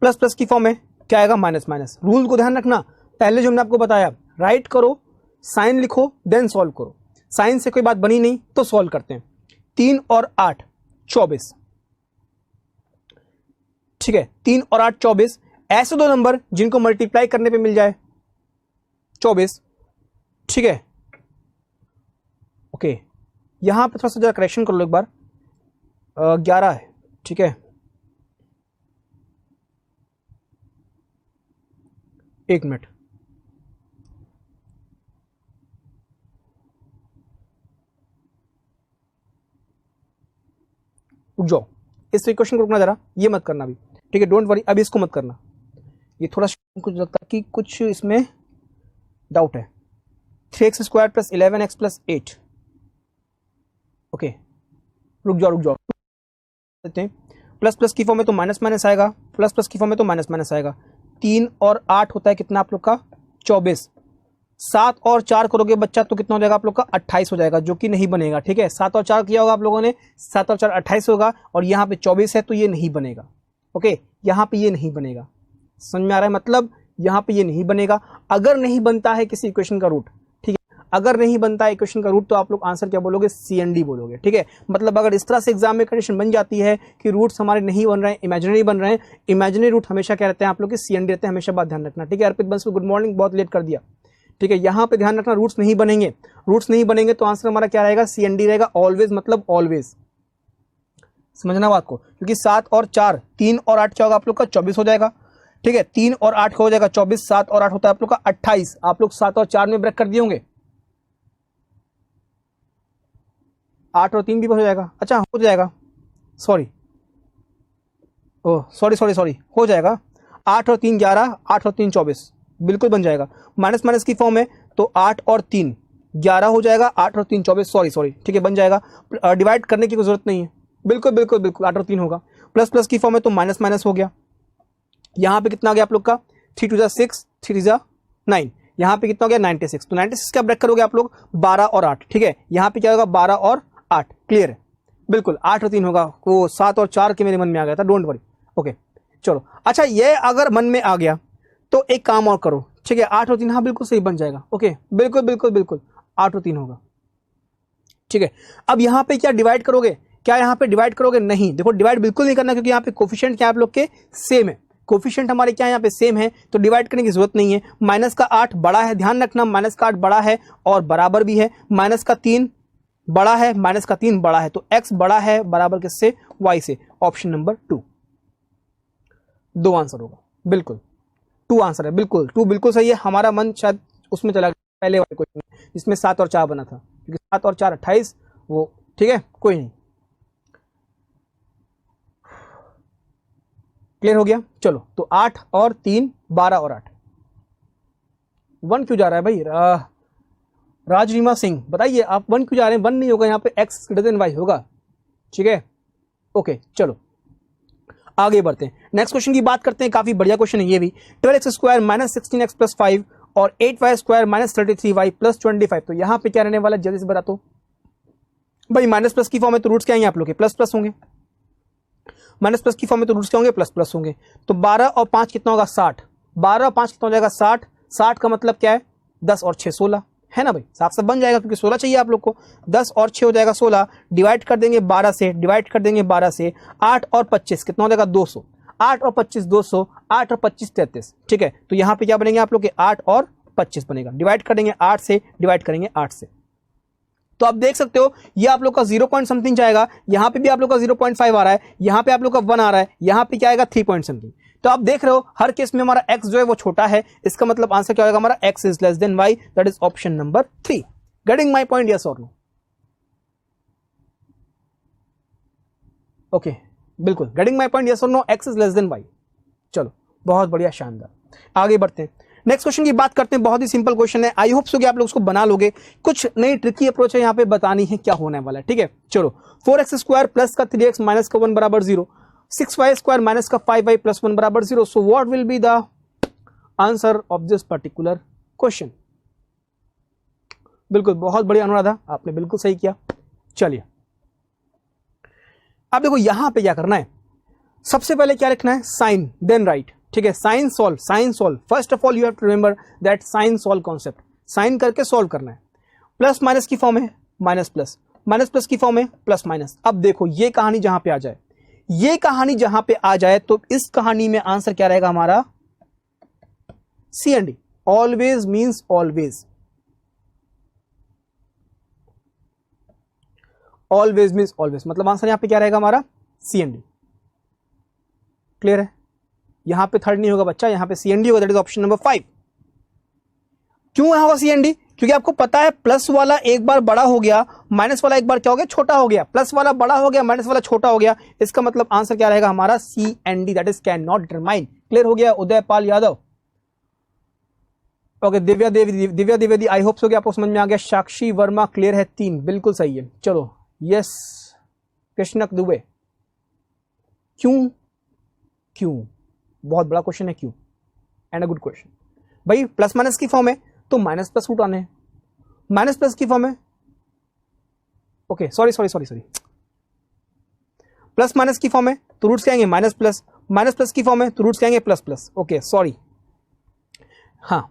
प्लस प्लस की फॉर्म है क्या आएगा माइनस माइनस। रूल को ध्यान रखना, पहले जो हमने आपको बताया, राइट करो, साइन लिखो, देन सॉल्व करो। साइन से कोई बात बनी नहीं तो सॉल्व करते हैं। 3 और 8 24, ठीक है। 3 और 8 24, ऐसे दो नंबर जिनको मल्टीप्लाई करने पे मिल जाए 24, ठीक है। ओके, यहां पे थोड़ा सा जरा करेक्शन कर लो एक बार, 11 है, ठीक है। एक मिनट, रुक जाओ, इस इक्वेशन को रुकना जरा, ये मत करना अभी, ठीक है। डोंट वरी, अभी इसको मत करना, ये थोड़ा कुछ लगता है कि कुछ इसमें डाउट है। 3x² + 11x + 8, okay. रुक जाओ देते हैं। प्लस प्लस की फॉर्म में तो माइनस माइनस आएगा, प्लस प्लस की फॉर्म में तो माइनस माइनस आएगा। 3 और 8 होता है कितना आप लोग का 24, 7 और 4 करोगे बच्चा तो कितना हो जाएगा आप लोग का 28 हो जाएगा, जो कि नहीं बनेगा, ठीक है। 7 और 4 किया होगा आप लोगों ने, 7 और 4 28 होगा, और यहाँ पे 24 है तो ये नहीं बनेगा, ओके। यहाँ पे ये नहीं बनेगा, समझ में आ रहा है, मतलब यहाँ पे ये नहीं बनेगा। अगर नहीं बनता है किसी इक्वेशन का रूट, ठीक है, अगर नहीं बनता है इक्वेशन का रूट तो आप लोग आंसर क्या बोलोगे, CND बोलोगे, ठीक है। मतलब अगर इस तरह से एग्जाम में कंडीशन बन जाती है कि रूट्स हमारे नहीं बन रहे हैं, इमेजिनरी बन रहे हैं, इमेजिनरी रूट हमेशा क्या रहते हैं आप लोग के CND रहते हैं, हमेशा बात ध्यान रखना, ठीक है। अर्पित बंस गुड मॉर्निंग, बहुत लेट कर दिया, ठीक है। यहाँ पे ध्यान रखना, रूट्स नहीं बनेंगे, रूट्स नहीं बनेंगे तो आंसर हमारा क्या रहेगा, CND रहेगा, ऑलवेज, मतलब ऑलवेज, समझना बात को। क्योंकि 7 और 4, 3 और 8 क्या होगा आप लोग का 24 हो जाएगा, ठीक है। 3 और 8 हो जाएगा 24, 7 और 8 होता है आप लोग का 28, आप लोग 7 और 4 में ब्रेक कर दिए होंगे, 8 और 3 भी हो जाएगा, अच्छा हो जाएगा, सॉरी, ओह सॉरी हो जाएगा। 8 और 3 11, 8 और 3 24, बिल्कुल बन जाएगा। माइनस माइनस की फॉर्म है तो 8 और 3 11 हो जाएगा, 8 और 3 24, सॉरी, ठीक है, बन जाएगा। डिवाइड करने की कोई जरूरत नहीं है, बिल्कुल 8 और 3 होगा। प्लस प्लस की फॉर्म है तो माइनस माइनस हो गया। यहाँ पे कितना आ गया आप लोग का 3 2 6, 3 3 9, यहाँ पे कितना हो गया 96, तो 96 क्या ब्रेक करोगे आप लोग 12 और 8, ठीक है। यहाँ पे क्या होगा 12 और 8, क्लियर है, बिल्कुल 8 और 3 होगा, वो 7 और 4 के मेरे मन में आ गया था, डोंट वरी, ओके चलो। अच्छा, ये अगर मन में आ गया तो एक काम और करो, ठीक है। 8 और 3, हाँ बिल्कुल सही बन जाएगा, ओके, बिल्कुल 8 और 3 होगा, ठीक है। अब यहाँ पे क्या डिवाइड करोगे, क्या यहाँ पे डिवाइड करोगे, नहीं, देखो डिवाइड बिल्कुल नहीं करना, क्योंकि यहाँ पे कोफिशिएंट क्या आप लोग के सेम है, कोफिशिएंट हमारे क्या यहाँ पे सेम है, तो डिवाइड करने की जरूरत नहीं है। माइनस का 8 बड़ा है, ध्यान रखना, माइनस का 8 बड़ा है और बराबर भी है, माइनस का 3 बड़ा है, माइनस का 3 बड़ा है, तो x बड़ा है बराबर किससे, y से, ऑप्शन नंबर 2, 2 आंसर होगा, बिल्कुल 2 आंसर है, बिल्कुल 2 बिल्कुल सही है। हमारा मन शायद उसमें चला गया पहले वाले क्वेश्चन में जिसमें 7 और 4 बना था, क्योंकि 7 और 4 28, वो ठीक है, कोई नहीं, क्लियर हो गया। चलो, तो 8 और 3 12 और 8, 1 क्यों जा रहा है भाई, राजरीमा सिंह बताइए आप 1 क्यों जा रहे हैं, 1 नहीं होगा यहाँ पे, x ग्रेटर देन y होगा, ठीक है, ओके। चलो आगे बढ़ते हैं, नेक्स्ट क्वेश्चन की बात करते हैं, काफी बढ़िया क्वेश्चन है ये भी। 12x² - 16x + 5 और 8y² - 33y + 25, तो यहाँ पे क्या रहने वाला, जल्दी से बता दो भाई। माइनस प्लस की फॉर्म में तो रूट्स क्या हैं आप लोग के, प्लस प्लस होंगे, माइनस प्लस की फॉर्म में तो रूट्स क्या होंगे, प्लस प्लस होंगे। तो 12 और 5 कितना होगा 60, 12 और 5 कितना हो जाएगा 60, 60 का मतलब क्या है 10 और 6 16, है ना भाई, साफ साफ बन जाएगा, क्योंकि 16 चाहिए आप लोग को, 10 और 6 हो जाएगा 16, डिवाइड कर देंगे 12 से, डिवाइड कर देंगे 12 से, 8 और 25 कितना हो जाएगा 200, 8 और 25 200, 8 और 25 33, ठीक है। तो यहाँ पे क्या बनेंगे आप लोग के 8 और 25 बनेगा, डिवाइड कर देंगे 8 से, डिवाइड करेंगे 8 से, तो आप देख सकते हो ये आप लोग का 0 पॉइंट समथिंग जाएगा, यहाँ पे भी आप लोग का 0.5 आ रहा है, यहाँ पे आप लोग का 1 आ रहा है, यहाँ पे क्या आएगा 3 पॉइंट समथिंग। तो आप देख रहे हो हर केस में हमारा x जो है वो छोटा है, इसका मतलब आंसर क्या होगा हमारा, x is less than y, that is option number 3। Getting my point, yes और नो, ओके, बिल्कुल गेटिंग माय पॉइंट, यस और no, x is less than y। चलो बहुत बढ़िया, शानदार, आगे बढ़ते हैं, नेक्स्ट क्वेश्चन की बात करते हैं। बहुत ही सिंपल क्वेश्चन है, आई होप सो कि आप लोग उसको बना लोगे, कुछ नई ट्रिकी अप्रोच है यहाँ पे बतानी है क्या होने वाला है, ठीक है। चलो, 4x² प्लस का 3x माइनस का 1 बराबर 0, 6y² माइनस का 5y प्लस 1 बराबर 0, so what will be the answer of this particular question. बिल्कुल, बहुत बढ़िया अनुराधा, आपने बिल्कुल सही किया। चलिए अब देखो यहां पे क्या करना है, सबसे पहले क्या लिखना है, साइन देन राइट, ठीक है, sign solve, first of all you have to remember that sign solve concept, sign करके सॉल्व करना है। प्लस माइनस की फॉर्म है माइनस प्लस, माइनस प्लस की फॉर्म है प्लस माइनस। अब देखो ये कहानी जहां पे आ जाए, ये कहानी जहां पे आ जाए तो इस कहानी में आंसर क्या रहेगा हमारा, C and D, always means always, always means always, मतलब आंसर यहां पे क्या रहेगा हमारा, सी एंड डी। क्लियर है, यहां पे थर्ड नहीं होगा बच्चा, यहां पे सी एंड डी होगा, दैट इज ऑप्शन नंबर 5। क्यों होगा सी एंड डी, क्योंकि आपको पता है प्लस वाला एक बार बड़ा हो गया, माइनस वाला एक बार क्या हो गया, छोटा हो गया, प्लस वाला बड़ा हो गया, माइनस वाला छोटा हो गया, इसका मतलब आंसर क्या रहेगा हमारा, C and D, that is can not determine. Clear हो गया Uday Pal Yadav. Okay, Divya Dwivedi, I hope so कि आपको समझ में आ गया। साक्षी वर्मा क्लियर है, 3 बिल्कुल सही है। चलो यस, कृष्णक दुबे, क्यों बहुत बड़ा क्वेश्चन है, क्यों, एंड अ गुड क्वेश्चन। भाई प्लस माइनस की फॉर्म है तो माइनस प्लस रूट आने हैं, माइनस प्लस की फॉर्म है, ओके सॉरी, प्लस माइनस की फॉर्म है तो रूट्स क्या आएंगे, माइनस प्लस, माइनस प्लस की फॉर्म है तो रूट्स क्या आएंगे, प्लस प्लस, ओके सॉरी, हाँ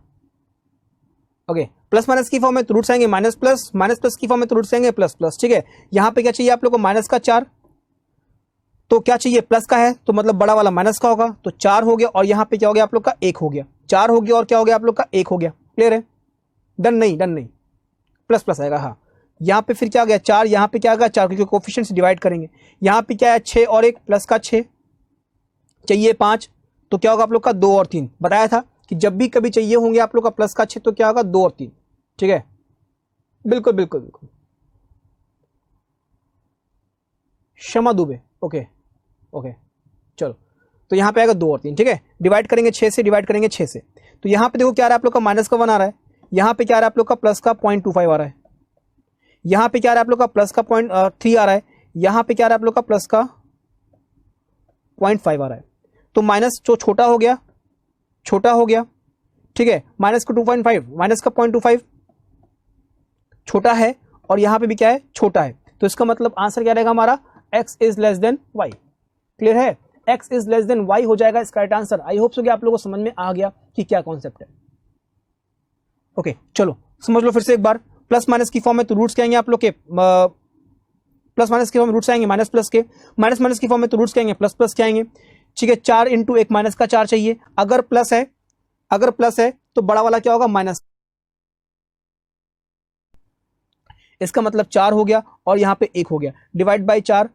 ओके, प्लस माइनस की फॉर्म है तो रूट्स आएंगे माइनस प्लस, माइनस प्लस की फॉर्म है तो रूट्स आएंगे प्लस प्लस, ठीक है। यहां पे क्या चाहिए आप लोग को, माइनस का 4, तो क्या चाहिए, प्लस का है तो मतलब बड़ा वाला माइनस का होगा, तो 4 हो गया, और यहां पे क्या हो गया आप लोग का, 1 हो गया, 4 हो गया और क्या हो गया आप लोग का, 1 हो गया। क्लियर है, डन नहीं, प्लस प्लस आएगा, हाँ। यहां पे फिर क्या आ गया, 4, यहां पे क्या आ गया 4, क्योंकि कोफिशिएंट से डिवाइड करेंगे। यहां पे क्या है, 6 और 1, प्लस का 6 चाहिए 5, तो क्या होगा आप लोग का 2 और 3, बताया था कि जब भी कभी चाहिए होंगे आप लोग का प्लस का 6 तो क्या होगा 2 और 3, ठीक है, बिल्कुल। क्षमा दुबे, ओके चलो, तो यहां पे आएगा 2 और 3, ठीक है, डिवाइड करेंगे 6 से, डिवाइड करेंगे 6 से, तो यहां पे देखो क्या आ रहा है आप लोग का, माइनस का 1 आ रहा है, यहां पे क्या आ रहा है आप लोग का, प्लस का 0.25 आ रहा है, यहां पे क्या आ रहा है आप लोग का, प्लस का 0.3 आ रहा है, यहां पे क्या आ रहा है आप लोग का, प्लस का 0.5 आ रहा है, तो माइनस जो छोटा हो गया, ठीक है, माइनस का 2.5, माइनस का 0.25 छोटा है, और यहां पे भी क्या है, छोटा है, तो इसका मतलब आंसर क्या रहेगा हमारा, x is less than y। Clear है, x is less than y हो जाएगा इसका राइट आंसर। आई होप सो कि आप लोगों को समझ में आ गया कि क्या कॉन्सेप्ट है। ओके चलो समझ लो फिर से एक बार, प्लस माइनस की फॉर्म में तो रूट्स क्या आएंगे आप लोग के, प्लस माइनस की फॉर्म में रूट्स आएंगे माइनस प्लस के, माइनस माइनस की फॉर्म में तो रूट्स क्या आएंगे, प्लस प्लस के आएंगे, ठीक है। 4 इंटू एक माइनस का 4 चाहिए, अगर प्लस है तो बड़ा वाला क्या होगा, माइनस, इसका मतलब 4 हो गया और यहां पे 1 हो गया, डिवाइड बाई 4,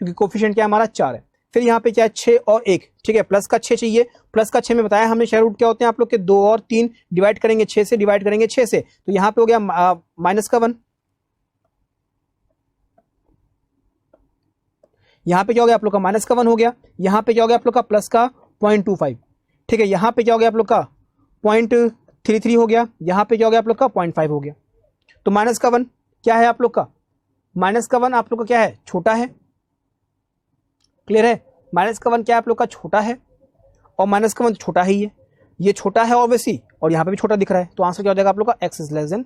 क्योंकि कोफिशिएंट क्या हमारा 4 है। फिर यहां पे क्या है, 6 और 1, ठीक है, प्लस का 6 चाहिए, प्लस का 6 में बताया हमने शेयर रूट क्या होते हैं आप लोग के, 2 और 3, डिवाइड करेंगे 6 से, तो यहां पे हो गया माइनस का 1, यहां पे क्या हो गया आप लोग का, माइनस का 1 हो गया, यहां पे क्या हो गया आप लोग का, प्लस का 0.25, ठीक है, यहां पे क्या हो गया आप लोग का 0.33 हो गया, यहां पे क्या हो गया आप लोग का 0.5 हो गया, तो माइनस का 1 क्या है आप लोग का, माइनस का 1 आप लोग का क्या है, छोटा है। क्लियर है, माइनस का 1 क्या है आप लोग का, छोटा है, और माइनस का 1 छोटा ही है, ये छोटा है ऑब्वियसली, और यहां पे भी छोटा दिख रहा है, तो आंसर क्या हो जाएगा आप लोग का, x is less than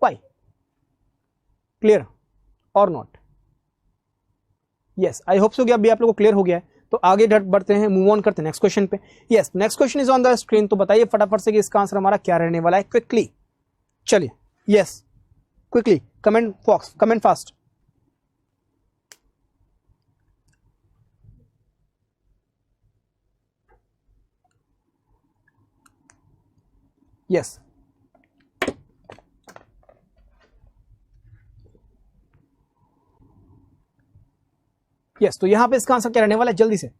y। Clear और not, yes I hope so कि अभी आप लोगों को क्लियर हो गया है। तो आगे बढ़ते हैं, मूव ऑन करते हैं नेक्स्ट क्वेश्चन पे। Yes next question is on the screen, तो बताइए फटाफट से कि इसका आंसर हमारा क्या रहने वाला है, क्विकली चलिए, yes quickly comment fast. Yes yes, तो यहां पे इसका आंसर क्या रहने वाला है, जल्दी से।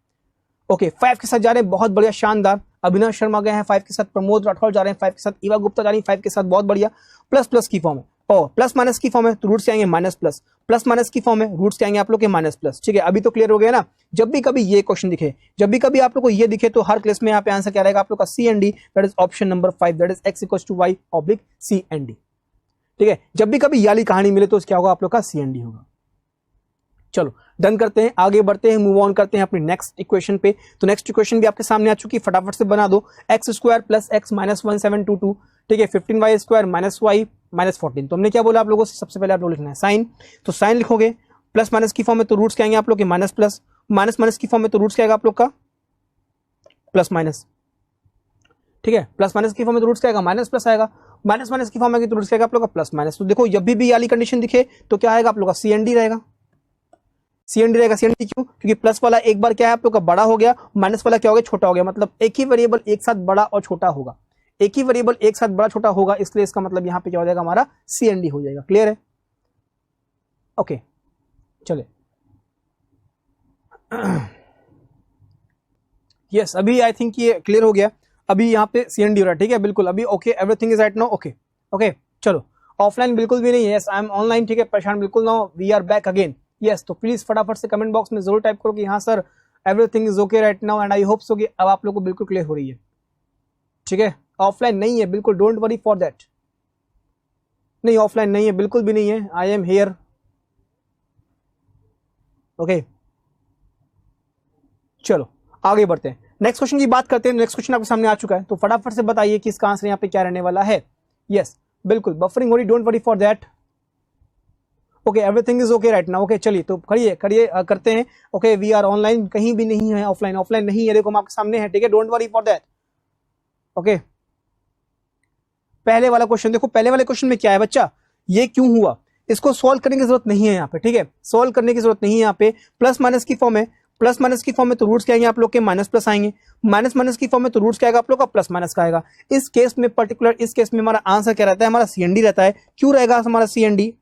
ओके 5 के साथ जा रहे हैं, बहुत बढ़िया शानदार, अभिनव शर्मा गए हैं 5 के साथ, प्रमोद राठौर जा रहे हैं 5 के साथ, इवा गुप्ता जा रही है 5 के साथ, बहुत बढ़िया। प्लस प्लस की फॉर्म है, और प्लस माइनस की फॉर्म है तो रूट्स आएंगे माइनस प्लस, प्लस माइनस की फॉर्म है रूट्स आएंगे आप लोग के माइनस प्लस, ठीक है। अभी तो क्लियर हो गया ना, जब भी कभी ये क्वेश्चन दिखे, जब भी कभी आप लोग को ये दिखे, तो हर केस में यहाँ पे आंसर क्या रहेगा आप लोग का, C and D, that is option number 5, that is x equals to y oblique C and D, ठीक है। जब भी कभी ये वाली कहानी मिले तो क्या होगा आप लोग का, सी एंड डी होगा। चलो डन करते हैं, आगे बढ़ते हैं, मूव ऑन करते हैं अपनी नेक्स्ट इक्वेशन पे। तो नेक्स्ट इक्वेशन भी आपके सामने आ चुकी है, फटाफट से बना दो, x square plus x minus 1722, ठीक है, 15y square minus Y minus 14। तो हमने क्या बोला आप लोगों से, सबसे पहले आप लोग लिखना है साइन, तो साइन लिखोगे प्लस माइनस की फॉर्म में तो रूट्स क्या आएंगे आप लोग के माइनस प्लस, माइनस माइनस की फॉर्म में तो रूट्स क्या आएगा आप लोग का प्लस माइनस, ठीक है। प्लस माइनस की फॉर्म में तो रूट्स क्या आएगा माइनस प्लस आएगा, माइनस माइनस की फॉर्म में तो रूट्स क्या आएगा आप लोग का प्लस माइनस। तो देखो जब भी वाली कंडीशन दिखे तो क्या आएगा आप लोग का सीएनडी रहेगा, सीएनडी रहेगा। सीएनडी क्यों? क्योंकि प्लस वाला एक बार क्या है आप लोग का बड़ा हो गया, माइनस वाला क्या हो गया छोटा हो गया, मतलब एक ही वेरिएबल एक साथ बड़ा और छोटा होगा, एक ही वेरिएबल एक साथ बड़ा छोटा होगा, इसलिए इसका मतलब यहां पे क्या हो जाएगा हमारा सीएनडी हो जाएगा। क्लियर है? ओके चले यस अभी आई थिंक ये क्लियर हो गया, अभी यहाँ पे सीएनडी हो रहा है, ठीक है बिल्कुल अभी okay, everything is right now, okay okay चलो। ऑफलाइन बिल्कुल भी नहीं है, यस आई एम ऑनलाइन, ठीक है परेशान बिल्कुल ना हो, we are back again, yes. तो प्लीज फटाफट से कमेंट बॉक्स में जरूर टाइप करो कि हाँ sir everything is okay right now, and I hope so कि अब आप लोग को बिल्कुल क्लियर हो रही है, ठीक है। ऑफलाइन नहीं है बिल्कुल, डोंट वरी फॉर दैट, नहीं ऑफलाइन नहीं है बिल्कुल भी नहीं है, आई एम हियर, ओके चलो आगे बढ़ते हैं, नेक्स्ट क्वेश्चन की बात करते हैं। नेक्स्ट क्वेश्चन आपके सामने आ चुका है, तो फटाफट से बताइए कि इसका आंसर यहाँ पे क्या रहने वाला है। यस बिल्कुल बफरिंग हो रही, don't worry for that, okay everything is okay right now, okay चलिए तो करिए करिए करते हैं, ओके वी आर ऑनलाइन, कहीं भी नहीं है ऑफलाइन, ऑफलाइन नहीं है, देखो हम आपके सामने है, ठीक है don't worry for that, okay. पहले वाला क्वेश्चन देखो, पहले वाले क्वेश्चन में क्या है बच्चा, ये क्यों हुआ, इसको सॉल्व करने की जरूरत नहीं है यहाँ पे, ठीक है सॉल्व करने की जरूरत नहीं है यहाँ पे। प्लस माइनस की फॉर्म है, प्लस माइनस की फॉर्म में तो रूट्स क्या आएंगे आप लोग के माइनस प्लस आएंगे, माइनस माइनस की फॉर्म में तो रूट्स क्या आएगा आप लोग का प्लस माइनस का आएगा। इस केस में पर्टिकुलर, इस केस में हमारा आंसर क्या रहता है, हमारा सीएनडी रहता है। क्यों रहेगा हमारा सीएनडी,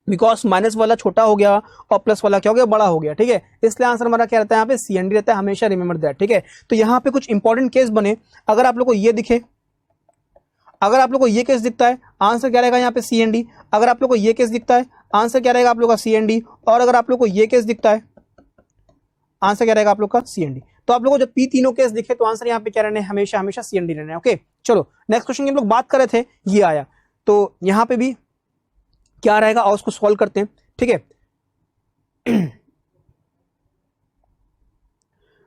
बिकॉज माइनस वाला छोटा हो गया और प्लस वाला क्या हो गया बड़ा हो गया, ठीक है, इसलिए आंसर हमारा क्या रहता है यहाँ पे सीएनडी रहता है, हमेशा रिमेंबर दैट, ठीक है। तो यहाँ पे कुछ इंपॉर्टेंट केस बने, अगर आप लोग को ये दिखे, अगर आप लोग को ये केस दिखता है आंसर क्या रहेगा यहाँ पे सीएनडी, अगर आप लोग को ये केस दिखता है आंसर क्या रहेगा आप लोग का सीएनडी, और अगर आप लोग को ये केस दिखता है आंसर क्या रहेगा आप लोग का सीएनडी। तो आप लोगों को जब पी तीनों केस दिखे तो आंसर यहाँ पे क्या रहने, हमेशा हमेशा सीएनडी रहने, ओके चलो। नेक्स्ट क्वेश्चन की हम लोग बात कर रहे थे, ये आया, तो यहाँ पे भी क्या रहेगा और उसको सॉल्व करते हैं, ठीक है।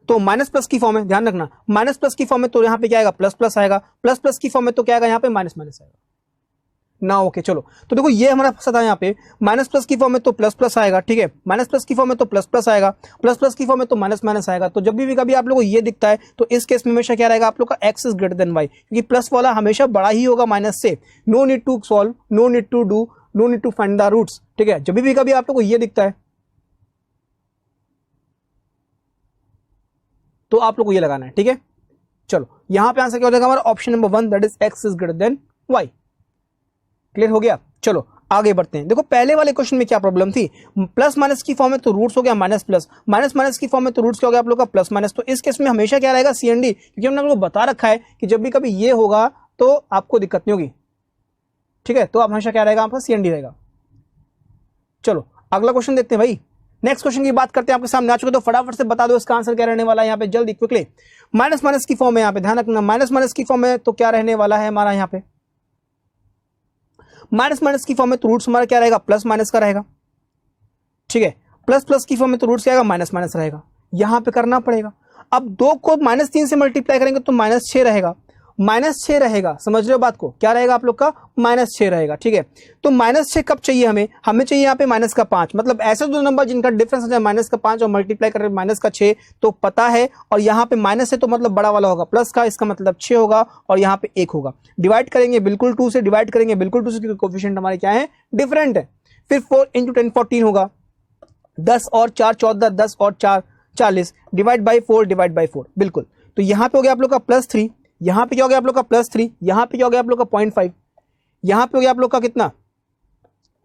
तो माइनस प्लस की फॉर्म है, ध्यान रखना माइनस प्लस की फॉर्म में तो यहाँ पे क्या आएगा प्लस प्लस आएगा, प्लस प्लस की फॉर्म में तो क्या आएगा यहाँ पे माइनस माइनस आएगा ना, ओके चलो। तो देखो ये हमारा फंसा था यहाँ पे, माइनस प्लस की फॉर्म में तो प्लस प्लस आएगा, ठीक है माइनस प्लस की फॉर्म में तो प्लस प्लस आएगा, प्लस प्लस की फॉर्म में तो माइनस माइनस आएगा। तो जब भी कभी आप लोगों को ये दिखता है तो इस केस में हमेशा क्या रहेगा आप लोग का x is greater than y, क्योंकि प्लस वाला हमेशा बड़ा ही होगा माइनस से, no need to solve, no need to do, no need to find the roots, ठीक है। जब भी कभी आप लोग को ये दिखता है तो आप लोग को ये लगाना है, ठीक है चलो। यहां पे आंसर क्या हो जाएगा हमारा option number 1, that is x is greater than y. Clear हो गया, चलो आगे बढ़ते हैं। देखो पहले वाले क्वेश्चन में क्या प्रॉब्लम थी, प्लस माइनस की फॉर्म में तो रूट्स हो गया माइनस प्लस, माइनस माइनस की फॉर्म में तो रूट्स क्या हो गया आप लोग का प्लस माइनस। तो इस केस में हमेशा क्या रहेगा सीएनडी, क्योंकि हमने आप लोग बता रखा है कि जब भी कभी ये होगा तो आपको दिक्कत नहीं होगी, ठीक है। तो हमेशा क्या रहेगा आपका सीएनडी रहेगा। चलो अगला क्वेश्चन देखते हैं भाई, नेक्स्ट क्वेश्चन की बात करते हैं, आपके सामने आ चुके तो फटाफट से बता दो इसका आंसर क्या रहने वाला है यहाँ पे जल्दी क्विकली। माइनस माइनस की फॉर्म है, यहाँ पे ध्यान रखना माइनस माइनस की फॉर्म है तो क्या रहने वाला है हमारा यहाँ पे, माइनस माइनस की फॉर्म में तो रूट्स हमारा क्या रहेगा प्लस माइनस का रहेगा, ठीक है। प्लस प्लस की फॉर्म में तो रूट्स क्या आएगा माइनस माइनस रहेगा, यहां पे करना पड़ेगा। अब 2 को -3 से मल्टीप्लाई करेंगे तो -6 रहेगा, -6 रहेगा, समझ रहे हो बात को, क्या रहेगा आप लोग का -6 रहेगा, ठीक है। तो -6 कब चाहिए हमें, हमें चाहिए यहाँ पे -5, मतलब ऐसे 2 नंबर जिनका डिफरेंस हो जाए -5 और मल्टीप्लाई करें -6 तो पता है, और यहाँ पे माइनस है तो मतलब बड़ा वाला होगा प्लस का, इसका मतलब 6 होगा और यहाँ पे 1 होगा। डिवाइड करेंगे बिल्कुल 2 से, डिवाइड करेंगे बिल्कुल 2 से, क्योंकि कोफिशिएंट हमारे क्या है डिफरेंट है। फिर 4 × 10 14 होगा, 10 और 4 14, 10 और 4 40, डिवाइड बाई 4 डिवाइड बाई 4 बिल्कुल। तो यहाँ पे हो गया आप लोग का +3, यहाँ पे क्या हो गया आप लोग का +3, यहाँ पे क्या हो गया आप लोग का 0.5, यहाँ पे हो गया आप लोग का कितना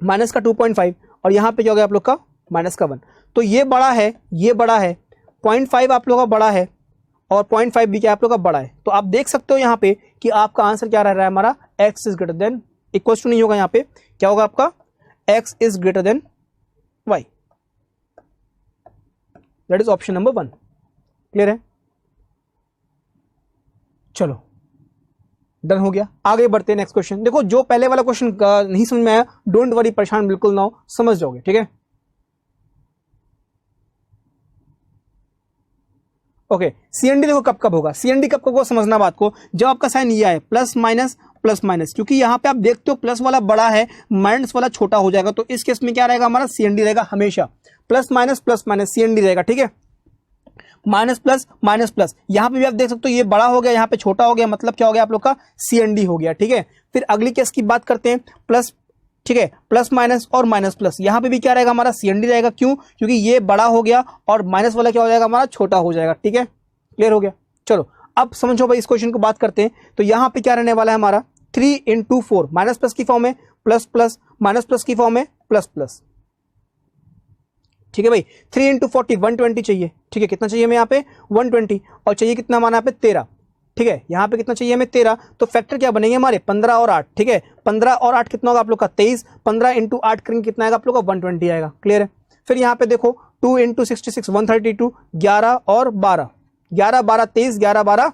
माइनस का 2.5, और यहाँ पे क्या हो गया आप लोग का -1। तो ये बड़ा है, ये बड़ा है, 0.5 आप लोग का बड़ा है और 0.5 भी क्या आप लोग का बड़ा है। तो आप देख सकते हो यहाँ पे कि आपका आंसर क्या रह रहा है हमारा x is greater than, equal to नहीं होगा, यहाँ पे क्या होगा आपका x is greater than y, that is option number 1। Clear है, चलो डन हो गया, आगे बढ़ते हैं नेक्स्ट क्वेश्चन। देखो जो पहले वाला क्वेश्चन नहीं समझ में आया डोंट वरी, परेशान बिल्कुल ना हो, समझ जाओगे, ठीक है ओके। सीएनडी देखो कब कब होगा, सीएनडी कब कब होगा समझना बात को, जब आपका साइन ये आए प्लस माइनस प्लस माइनस, क्योंकि यहाँ पे आप देखते हो प्लस वाला बड़ा है माइनस वाला छोटा हो जाएगा, तो इस केस में क्या रहेगा हमारा सीएनडी रहेगा हमेशा। प्लस माइनस CND रहेगा, ठीक है, माइनस प्लस, यहां पे भी आप देख सकते हो ये बड़ा हो गया, यहां पे छोटा हो गया, मतलब क्या हो गया आप लोग का CND हो गया, ठीक है। फिर अगली केस की बात करते हैं, प्लस, ठीक है, प्लस माइनस और माइनस प्लस, यहां पे भी क्या रहेगा हमारा CND रहेगा, क्यों, क्योंकि ये बड़ा हो गया और माइनस वाला क्या हो जाएगा हमारा छोटा हो जाएगा, ठीक है, क्लियर हो गया। चलो अब समझो भाई, इस क्वेश्चन को बात करते हैं, तो यहां पे क्या रहने वाला है हमारा 3 into 4, माइनस प्लस की फॉर्म है प्लस प्लस, माइनस प्लस की फॉर्म है प्लस प्लस, ठीक है भाई। 3 into 40 120 चाहिए, ठीक है, कितना चाहिए हमें यहाँ पे 120, और चाहिए कितना हमारा यहाँ पे 13, ठीक है, यहाँ पे कितना चाहिए हमें 13, तो फैक्टर क्या बनेंगे हमारे 15 और 8, ठीक है, 15 और 8 कितना होगा आप लोग का 23, 15 into 8 करेंगे कितना आएगा आप लोग का 120 आएगा, क्लियर है। फिर यहाँ पे देखो 2 into 66 132, 11 और 12, 11 12 23, 11 12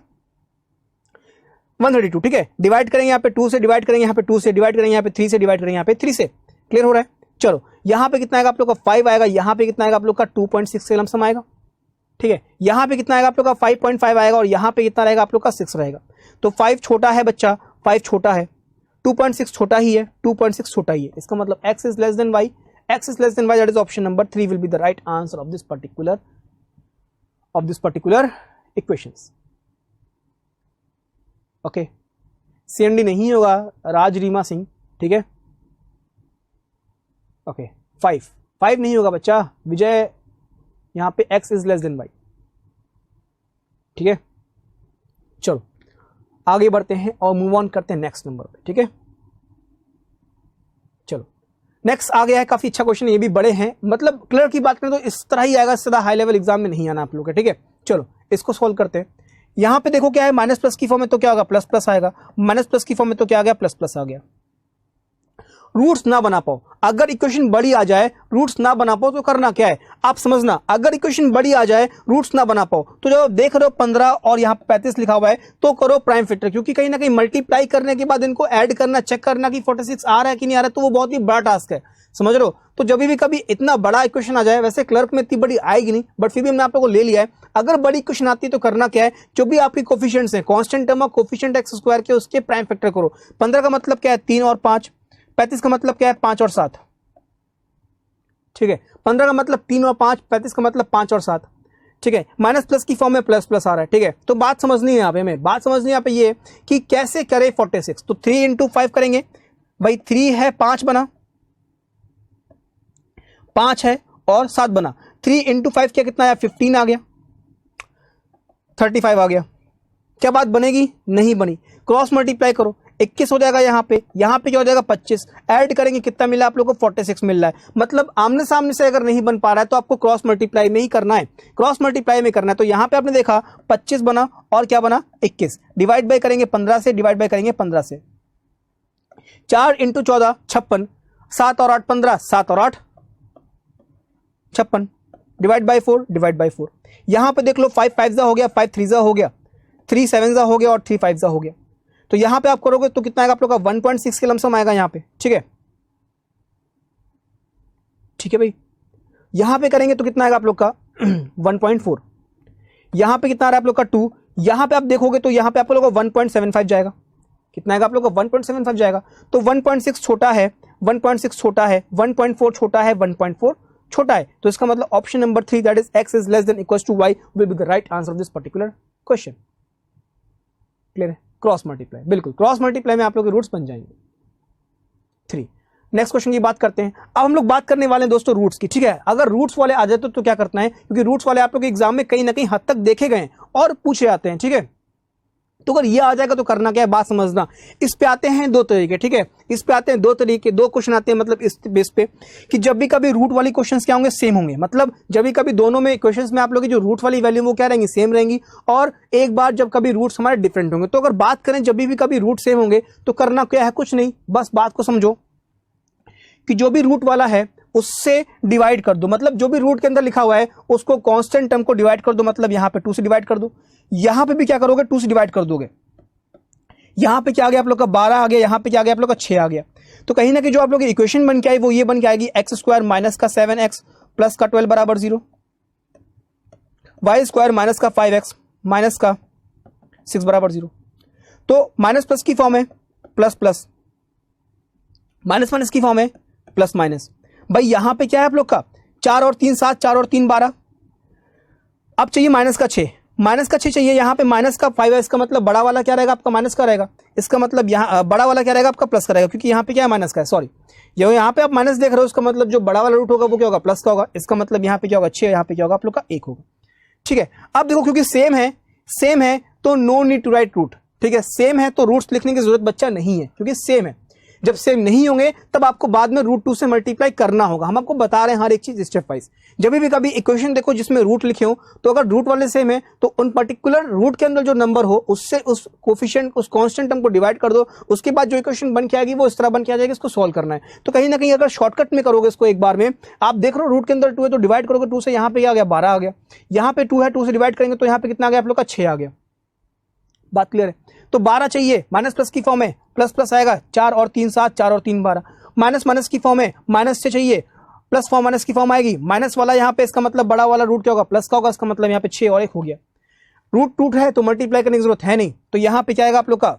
132, ठीक है, डिवाइड करेंगे यहाँ पे 2 से, डिवाइड करेंगे यहाँ पे 2 से, डिवाइड करेंगे यहाँ पे 3 से, डिवाइड करेंगे यहाँ पे 3 से, क्लियर हो रहा है। चलो यहाँ पे कितना आएगा आप लोग का 5 आएगा, यहाँ पे कितना आएगा आप लोग का 2.6 से लमसम आएगा, ठीक है, यहाँ पे कितना आएगा आप लोग का 5.5 आएगा, और यहाँ पे कितना रहेगा आप लोग का 6 रहेगा। तो 5 छोटा है बच्चा, 5 छोटा है, 2.6 छोटा ही है, 2.6 छोटा ही है, इसका मतलब x is less than y, x is less than y, that is option number 3 will be the right answer of this particular equations. Okay, CND नहीं होगा राज रीमा सिंह, ठीक है, ओके, 5 नहीं होगा बच्चा विजय, यहां पे x is less than y, ठीक है। चलो आगे बढ़ते हैं और मूव ऑन करते हैं नेक्स्ट नंबर पे, ठीक है। चलो नेक्स्ट आ गया है, काफी अच्छा क्वेश्चन, ये भी बड़े हैं, मतलब क्लियर की बात करें तो इस तरह ही आएगा, इससे ज्यादा हाई लेवल एग्जाम में नहीं आना आप लोग का, ठीक है। चलो इसको सोल्व करते हैं। यहां पे देखो क्या है, माइनस प्लस की फॉर्म में तो क्या होगा प्लस प्लस आएगा, माइनस प्लस की फॉर्म में तो क्या आ गया प्लस प्लस आ गया। रूट्स ना बना पाओ, अगर इक्वेशन बड़ी आ जाए रूट्स ना बना पाओ तो करना क्या है आप समझना, अगर इक्वेशन बड़ी आ जाए रूट्स ना बना पाओ तो जब देख रहे हो 15 और यहाँ पे 35 लिखा हुआ है तो करो प्राइम फैक्टर, क्योंकि कहीं ना कहीं मल्टीप्लाई करने के बाद इनको ऐड करना, चेक करना कि 46 आ रहा है कि नहीं आ रहा है, तो वो बहुत ही बड़ा टास्क है, समझ रहे हो। तो जब भी कभी इतना बड़ा इक्वेशन आ जाए, वैसे क्लर्क में इतनी बड़ी आएगी नहीं, बट फिर भी हमने आप लोगों को ले लिया है, अगर बड़ी इक्वेशन आती है तो करना क्या है, जो भी आपके कोफिशिएंट्स हैं, कांस्टेंट टर्म और कोफिशिएंट एक्स स्क्वायर के, उसके प्राइम फैक्टर करो। 15 का मतलब क्या है 3 और 5, 35 का मतलब क्या है 5 और 7, ठीक है, 15 का मतलब 3 और 5, 35 का मतलब 5 और 7, ठीक है, माइनस प्लस की फॉर्म में प्लस प्लस आ रहा है, ठीक है। तो बात समझनी है यहाँ पे, हमें बात समझनी है यहाँ पे ये कि कैसे करें 46, तो 3 into 5 करेंगे भाई, 3 है 5 बना, 5 है और 7 बना, 3 into 5 क्या कितना आया 15 आ गया, 35 आ गया, क्या बात बनेगी नहीं बनी, क्रॉस मल्टीप्लाई करो 21 हो जाएगा, यहाँ पे क्या हो जाएगा 25, ऐड करेंगे कितना मिला आप लोग को 46 मिल रहा है। मतलब आमने सामने से अगर नहीं बन पा रहा है तो आपको क्रॉस मल्टीप्लाई में ही करना है, क्रॉस मल्टीप्लाई में करना है। तो यहाँ पे आपने देखा 25 बना और क्या बना 21, डिवाइड बाय करेंगे 15 से, डिवाइड बाय करेंगे 15 से, 4 into 14 56, 7 और 8 15, 7 और 8 56, डिवाइड बाय 4, डिवाइड बाय 4। यहां पे देख लो 5 5 हो गया, 5 3 हो गया, 3 7 हो गया और 3 5 हो गया। तो यहां पे आप करोगे तो कितना आएगा आप लोग का 1.6 के लमसम आएगा यहाँ पे, ठीक है, ठीक है भाई। यहां पे करेंगे तो कितना आएगा आप लोग का 1.4, यहां पे कितना आ रहा है आप लोग का 2, यहां पे आप देखोगे तो यहां पे आप लोग का 1.75 जाएगा, कितना आएगा आप लोग का 1.75 जाएगा। तो 1.6 छोटा है, 1.6 छोटा है, 1.4 छोटा है, 1.4 छोटा है, तो इसका मतलब option number 3 that is x is less than equals to y will be the right answer of this particular question. Clear है, क्रॉस मल्टीप्लाई, बिल्कुल क्रॉस मल्टीप्लाई में आप लोग के रूट्स बन जाएंगे 3। नेक्स्ट क्वेश्चन की बात करते हैं। अब हम लोग बात करने वाले हैं दोस्तों रूट्स की, ठीक है। अगर रूट्स वाले आ जाए तो क्या करना है, क्योंकि रूट्स वाले आप लोग के एग्जाम में कहीं ना कहीं हद तक देखे गए और पूछे जाते हैं, ठीक है। तो अगर ये आ जाएगा तो करना क्या है, बात समझना। इस पे आते हैं 2 तरीके, ठीक है, इस पे आते हैं 2 तरीके, 2 क्वेश्चन आते हैं, मतलब इस बेस पे कि जब भी कभी रूट वाली क्वेश्चंस क्या होंगे सेम होंगे, मतलब जब भी कभी दोनों में क्वेश्चंस में आप लोग की जो रूट वाली वैल्यू वो क्या रहेंगी सेम रहेंगी, और एक बार जब कभी रूट्स हमारे डिफरेंट होंगे। तो अगर बात करें जब भी कभी रूट सेम होंगे तो करना क्या है, कुछ नहीं, बस बात को समझो कि जो भी रूट वाला है उससे डिवाइड कर दो, मतलब जो भी रूट के अंदर लिखा हुआ है उसको कांस्टेंट टर्म को डिवाइड कर दो, मतलब यहां पे 2 से डिवाइड कर दो, यहां पे भी क्या करोगे 2 से डिवाइड कर दोगे, यहां पे क्या आ गया आप लोग का 12 आ गया, यहां पे क्या आ गया आप लोग का 6 आ गया। तो कहीं ना कहीं जो आप लोग की इक्वेशन बन के आई वो ये बन के आएगी एक्स स्क्वायर माइनस का 7x प्लस का 12 बराबर 0, वाई स्क्वायर माइनस का 5x माइनस का 6 बराबर 0। तो माइनस प्लस की फॉर्म है प्लस प्लस, माइनस माइनस की फॉर्म है प्लस माइनस। भाई यहां पे क्या है आप लोग का 4 और 3 7, 4 और 3 12। अब चाहिए माइनस का 6, माइनस का 6 चाहिए। यहाँ पे माइनस का 5 है, इसका मतलब बड़ा वाला क्या रहेगा आपका, माइनस का रहेगा। इसका मतलब यहाँ बड़ा वाला क्या रहेगा आपका, प्लस का रहेगा, क्योंकि यहाँ पे क्या है, माइनस का है। सॉरी, यहाँ पे आप माइनस देख रहे हो, इसका मतलब जो बड़ा वाला रूट होगा वो क्या होगा, प्लस का होगा। इसका मतलब यहाँ पे क्या होगा, 6, यहाँ पे क्या होगा आप लोग का 1 होगा। ठीक है, अब देखो क्योंकि सेम है तो no need to write root. ठीक है, सेम है तो रूट्स लिखने की जरूरत बच्चा नहीं है, क्योंकि सेम है। जब सेम नहीं होंगे तब आपको बाद में √2 से मल्टीप्लाई करना होगा। हम आपको बता रहे हैं हर एक चीज स्टेप वाइज। जब भी कभी इक्वेशन देखो जिसमें रूट लिखे हो, तो अगर रूट वाले सेम है तो उन पर्टिकुलर रूट के अंदर जो नंबर हो उससे उस कोफिशिएंट, उस कांस्टेंट टर्म को डिवाइड कर दो। उसके बाद जो इक्वेशन बन के आएगी वो इस तरह बन के आ जाएगी, इसको सॉल्व करना है। तो कहीं ना कहीं अगर शॉर्टकट में करोगे इसको एक बार में, आप देख रहे हो रूट के अंदर 2 है तो डिवाइड करोगे 2 से, यहाँ पे क्या आ गया 12 आ गया। यहाँ पे 2 है, 2 से डिवाइड करेंगे तो यहाँ पे कितना आ गया आप लोग का 6 आ गया। बात क्लियर है। तो 12 चाहिए, माइनस प्लस की फॉर्म है, प्लस प्लस आएगा, 4 और 3 7, 4 और 3 12। माइनस माइनस की फॉर्म है, माइनस से चाहिए, प्लस फॉर्म माइनस की फॉर्म आएगी। माइनस वाला यहाँ पे इसका मतलब बड़ा वाला रूट क्या होगा, प्लस का होगा। इसका मतलब यहाँ पे 6 और 1 हो गया। रूट टूट है तो मल्टीप्लाई करने की जरूरत है नहीं, तो यहाँ पे क्या आएगा आप लोग का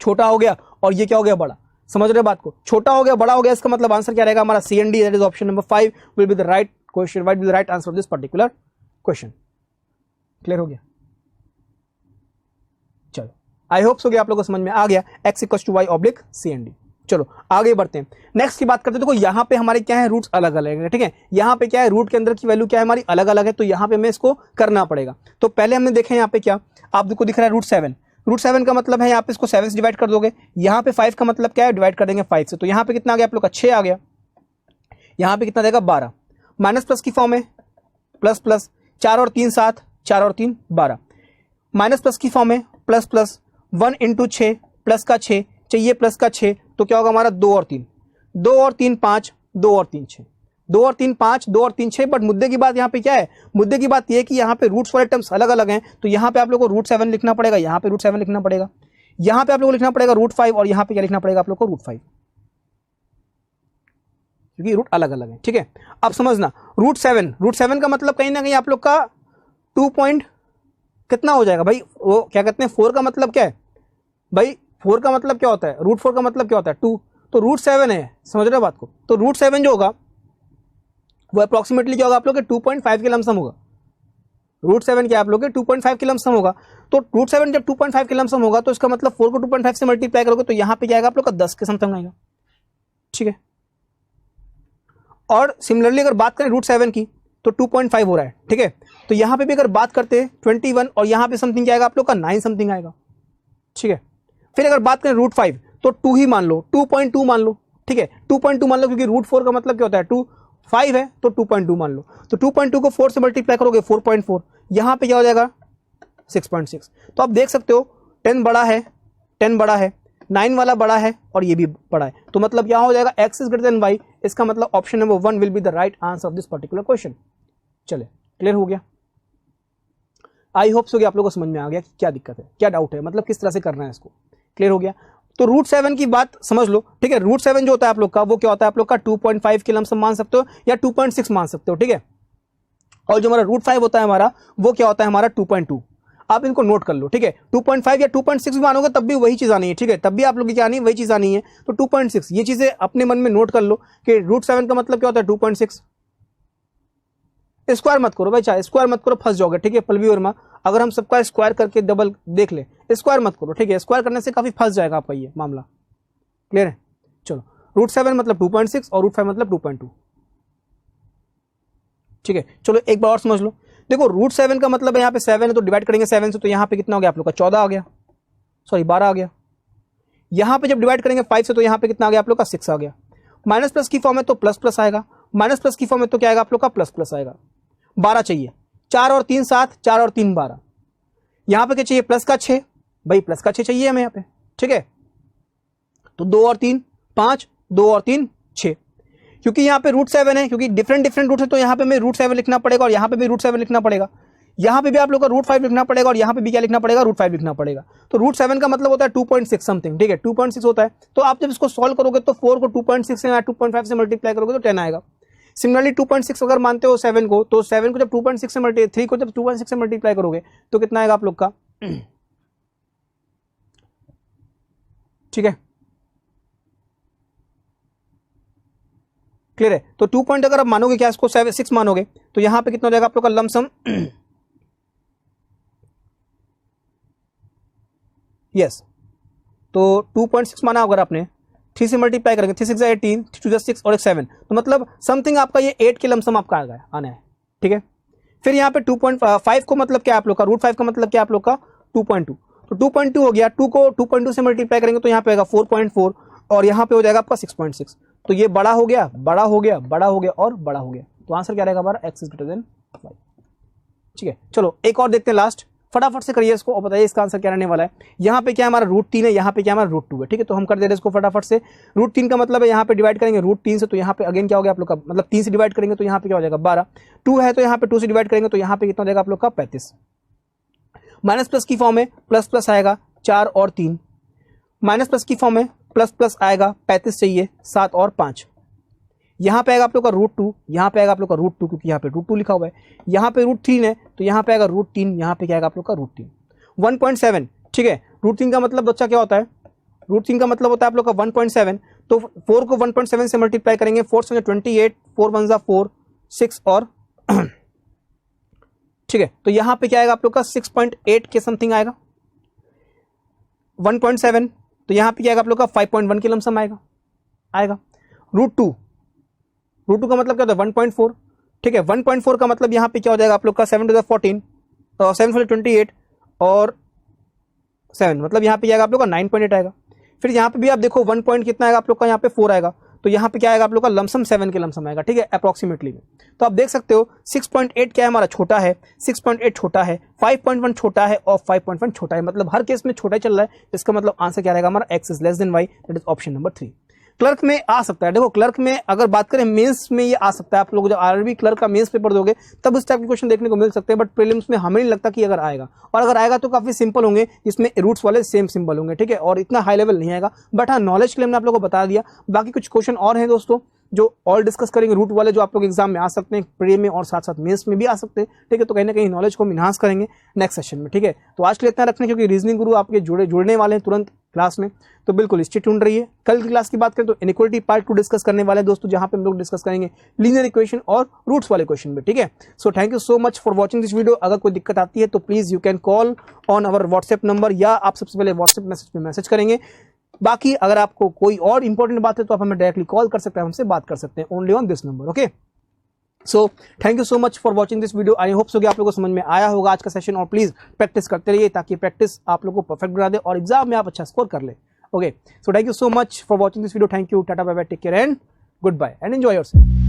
छोटा हो गया और ये क्या हो गया बड़ा। समझ रहे बात को, छोटा हो गया बड़ा हो गया, इसका मतलब आंसर क्या रहेगा हमारा CND, that is option number 5 will be the right question, will be the right answer of this particular question. Clear हो गया, चलो आई होप सो कि आप लोगों को समझ में आ गया x = y / CND। चलो आगे बढ़ते हैं, नेक्स्ट की बात करते हैं। देखो यहाँ पे हमारे क्या है, रूट्स अलग अलग है। ठीक है, यहाँ पे क्या है, रूट के अंदर की वैल्यू क्या है हमारी अलग अलग है, तो यहाँ पे हमें इसको करना पड़ेगा। तो पहले हमने देखे यहाँ पे क्या आपको दिख रहा है √7। √7 का मतलब है यहाँ पे इसको 7 से डिवाइड कर दोगे। यहाँ पे 5 का मतलब क्या है, डिवाइड कर देंगे 5 से। तो यहाँ पे कितना आ गया आप लोग का 6 आ गया। यहाँ पे कितना देगा 12। माइनस प्लस की फॉर्म है, प्लस प्लस, 4 और 3 7, 4 और 3 12। माइनस प्लस की फॉर्म है, प्लस प्लस, 1 × 6, प्लस का 6 चाहिए, प्लस का 6, तो क्या होगा हमारा 2 और 3, 2 और 3 5, 2 और 3 6, 2 और 3 5, 2 और 3 6। बट मुद्दे की बात यहाँ पे क्या है, मुद्दे की बात ये है कि यहाँ पे रूट्स वाले टर्म्स अलग अलग हैं। तो यहाँ पे आप लोग को √7 लिखना पड़ेगा, यहाँ पे √7 लिखना पड़ेगा, यहाँ पे आप लोग को लिखना पड़ेगा √5 और यहाँ पे क्या लिखना पड़ेगा आप लोग को √5, क्योंकि रूट अलग अलग है। ठीक है, अब समझना √7 का मतलब कहीं ना कहीं आप लोग का 2 पॉइंट कितना हो जाएगा भाई, वो क्या कहते हैं 4 का मतलब क्या है भाई, 4 का मतलब क्या होता है, √4 का मतलब क्या होता है 2, तो √7 है। समझ रहे हो बात को, तो √7 जो होगा वो अप्रोक्सीमेटली क्या होगा आप लोग के 2.5 के लमसम होगा। √7 क्या आप लोग के 2.5 के लमसम होगा। तो √7 जब 2.5 के लमसम होगा तो इसका मतलब 4 को 2.5 से मल्टीप्लाई करोगे तो यहाँ पे क्या आएगा आप लोग का 10 के समथिंग आएगा। ठीक है, और सिमिलरली अगर बात करें √7 की तो 2.5 हो रहा है। ठीक है, तो यहाँ पे भी अगर बात करते हैं 21 और यहाँ पे समथिंग क्या आएगा आप लोग का 9 समथिंग आएगा। ठीक है, फिर अगर बात करें √5 तो 2 ही मान लो, 2.2 मान लो। ठीक है, 2.2 मान लो, क्योंकि √4 का मतलब क्या होता है 2, 5 है तो 2.2 मान लो। तो 2.2 को 4 से मल्टीप्लाई करोगे 4.4, यहाँ पे क्या हो जाएगा 6.6। तो आप देख सकते हो 10 बड़ा है, 10 बड़ा है, 9 वाला बड़ा है और ये भी बड़ा है। तो मतलब क्या हो जाएगा x > y। इसका मतलब option number 1 will be the right answer of this particular question. चले, क्लियर हो गया, आई होप सो कि आप लोगों को समझ में आ गया कि क्या दिक्कत है, क्या डाउट है, मतलब किस तरह से करना है इसको। क्लियर हो गया, तो √7 की बात समझ लो। ठीक है, √7 जो होता है आप लोग का वो क्या होता है आप लोग का 2.5 के लमसम मान सकते हो या 2.6 मान सकते हो। ठीक है, और जो हमारा √5 होता है हमारा वो क्या होता है हमारा 2.2। आप इनको नोट कर लो। ठीक है, 2.5 या 2.6 भी मानोगे तब भी वही चीज आनी है। ठीक है, तब भी आप लोग की क्या आनी है, वही चीज आनी है। तो 2.6 ये चीजें अपने मन में नोट कर लो कि √7 का मतलब क्या होता है 2.6। स्क्वायर मत करो भाई, चाहे स्क्वायर मत करो, फंस जाओगे। ठीक है पल्लवी वर्मा, अगर हम सबका स्क्वायर करके डबल देख ले, स्क्वायर मत करो। ठीक है, स्क्वायर करने से काफी फंस जाएगा आपका ये मामला। क्लियर है, चलो √7 मतलब 2.6 और √5 मतलब 2.2। ठीक है, चलो एक बार और समझ लो। देखो √7 का मतलब है यहाँ पे 7 है तो डिवाइड करेंगे 7 से, तो यहाँ पे कितना हो गया आप लोग का 14 आ गया, सॉरी 12 आ गया। यहाँ पे जब डिवाइड करेंगे 5 से तो यहाँ पे कितना आ गया आप लोग का 6 आ गया। माइनस प्लस की फॉर्म है तो प्लस प्लस आएगा, माइनस प्लस की फॉर्म है तो क्या आएगा आप लोग का प्लस प्लस आएगा। 12 चाहिए, 4 और 3 7, 4 और 3 12। यहाँ पे क्या चाहिए प्लस का 6, भाई प्लस का 6 चाहिए हमें यहाँ पे। ठीक है, तो 2 और 3 5, 2 और 3 6। क्योंकि यहाँ पे √7 है, क्योंकि डिफरेंट रूट है तो यहाँ पे हमें √7 लिखना पड़ेगा और यहाँ पे भी √7 लिखना पड़ेगा। यहाँ पे भी आप लोग का √5 लिखना पड़ेगा और यहाँ पे भी क्या लिखना पड़ेगा √5 लिखना पड़ेगा। तो √7 का मतलब होता है 2.6 समथिंग। ठीक है, 2.6 होता है। तो आप जब इसको सॉल्व करोगे तो 4 को 2.6 से या 2.5 से मल्टीप्लाई करोगे तो 10 आएगा। सिमिलरली 2.6 अगर मानते हो 7 को, तो 7 को जब 2.6 से मल्टीप्लाई, 3 को जब 2.6 से मल्टीप्लाई करोगे तो कितना आएगा आप लोग का। ठीक है, क्लियर है। तो 2 पॉइंट अगर आप मानोगे क्या, इसको 6 मानोगे तो यहाँ पे कितना हो जाएगा आप लोग का लमसम यस, तो 2.6 माना अगर आपने 3 से मल्टीप्लाई करेंगे, 3 6 18, 3 2 6 और 7, तो मतलब समथिंग आपका ये 8 के लमसम आपका आ गया आना है, ठीक है। फिर यहाँ पे 2.5 को मतलब क्या आप लोग का, √5 का मतलब क्या आप लोग का 2.2, तो 2.2 हो गया। 2 को 2.2 से मल्टीप्लाई करेंगे तो यहाँ पे आएगा 4.4 और यहाँ पे हो जाएगा आपका 6.6। तो ये बड़ा हो गया, बड़ा हो गया, बड़ा हो गया और बड़ा हो गया। तो आंसर क्या रहेगा हमारा, x > 5। ठीक है, चलो एक और देखते हैं लास्ट, फटाफट से करिए इसको और बताइए इसका आंसर क्या रहने वाला है। यहाँ पे क्या हमारा √3 है, यहाँ पे क्या हमारा √2 है, ठीक है। तो हम कर दे रहे हैं इसको फटाफट से। √3 का मतलब है यहाँ पे डिवाइड करेंगे √3 से, तो यहाँ पे अगेन क्या हो गया आप लोग का, मतलब 3 से डिवाइड करेंगे तो यहाँ पे क्या हो जाएगा 12। 2 है तो यहाँ पे 2 से डिवाइड करेंगे तो यहाँ पे कितना हो जाएगा आप लोग का 35। माइनस प्लस की फॉर्म में प्लस प्लस आएगा 4 और 3, माइनस प्लस की फॉर्म में प्लस प्लस आएगा 35 चाहिए 7 और 5। यहाँ पे आएगा आप लोग का √2, यहाँ पे आएगा आप लोग का √2 क्योंकि यहाँ पे √2 लिखा हुआ है। यहाँ पे √3 है तो यहाँ पे आएगा √3, यहाँ पे क्या आएगा आप लोग का √3। 1.7, ठीक है। √3 का मतलब बच्चा क्या होता है, √3 का मतलब होता है आप लोग का 1.7। तो 4 को 1.7 से मल्टीप्लाई करेंगे, 4 से 28, 4 1 4, 6 और ठीक है। तो यहाँ पे क्या आएगा आप लोग का 6.8 के समथिंग आएगा। 1.7 तो यहाँ पे क्या आएगा आप लोग का 5.1 के लमसम आएगा। √2 का मतलब क्या होता है 1.4, ठीक है। 1.4 का मतलब यहाँ पे क्या हो जाएगा आप लोग का 7 to the 14, 7 4 28 और 7, मतलब यहाँ पे क्या आएगा आप लोग का 9.8 आएगा। फिर यहाँ पे भी आप देखो 1 पॉइंट कितना आएगा आप लोग का, यहाँ पे 4 आएगा, तो यहाँ पे क्या आएगा आप लोग का लमसम 7 के लमसम आएगा, ठीक है, अप्रोक्सीमेटली में। तो आप देख सकते हो 6.8 क्या है हमारा, छोटा है, 6.8 छोटा है, 5.1 छोटा है और 5.1 छोटा है, मतलब हर केस में छोटा ही चल रहा है। इसका मतलब आंसर क्या रहेगा हमारा, x > y, that is option number 3। Clerk में आ सकता है, देखो क्लर्क में अगर बात करें मेंस में ये आ सकता है, आप लोग जब आरआरबी क्लर्क का मेंस पेपर दोगे तब इस टाइप के क्वेश्चन देखने को मिल सकते हैं, बट प्रीलिम्स में हमें नहीं लगता कि अगर आएगा, और अगर आएगा तो काफी सिंपल होंगे, जिसमें रूट्स वाले सेम सिंबल होंगे, ठीक है, और इतना हाई लेवल नहीं आएगा। बट हाँ, नॉलेज के लिए हमने आप लोगों को बता दिया। बाकी कुछ क्वेश्चन और हैं दोस्तों जो और डिस्कस करेंगे, रूट वाले जो आप लोग एग्जाम में आ सकते हैं, प्री में और साथ साथ मेंस में भी आ सकते हैं, ठीक है। तो कहीं ना कहीं नॉलेज को हम इनहांस करेंगे नेक्स्ट सेशन में, ठीक है। तो आज के लिए इतना रखने, क्योंकि रीजनिंग गुरु आपके जुड़ने वाले हैं तुरंत क्लास में, तो बिल्कुल स्टे ट्यून्ड रहिए। कल की क्लास की बात करें तो इनइक्वालिटी पार्ट 2 डिस्कस करने वाले हैं दोस्तों, जहां पे हम लोग डिस्कस करेंगे लीनियर इक्वेशन और रूट्स वाले क्वेश्चन में, ठीक है। सो thank you so much for watching this video. अगर कोई दिक्कत आती है तो please you can call on our WhatsApp number, या आप सबसे पहले व्हाट्सएप मैसेज पे मैसेज करेंगे। बाकी अगर आपको कोई और इंपॉर्टेंट बात है तो आप हमें डायरेक्टली कॉल कर सकते हैं, हमसे बात कर सकते हैं, only on this number, okay. So thank you so much for watching this video. I hope so कि आप लोगों को समझ में आया होगा आज का सेशन, और प्लीज प्रैक्टिस करते रहिए ताकि प्रैक्टिस आप लोगों को परफेक्ट बना दे और एग्जाम में आप अच्छा स्कोर कर ले, okay. So thank you so much for watching this video. Thank you, tata bye bye, take care and goodbye and enjoy yourself.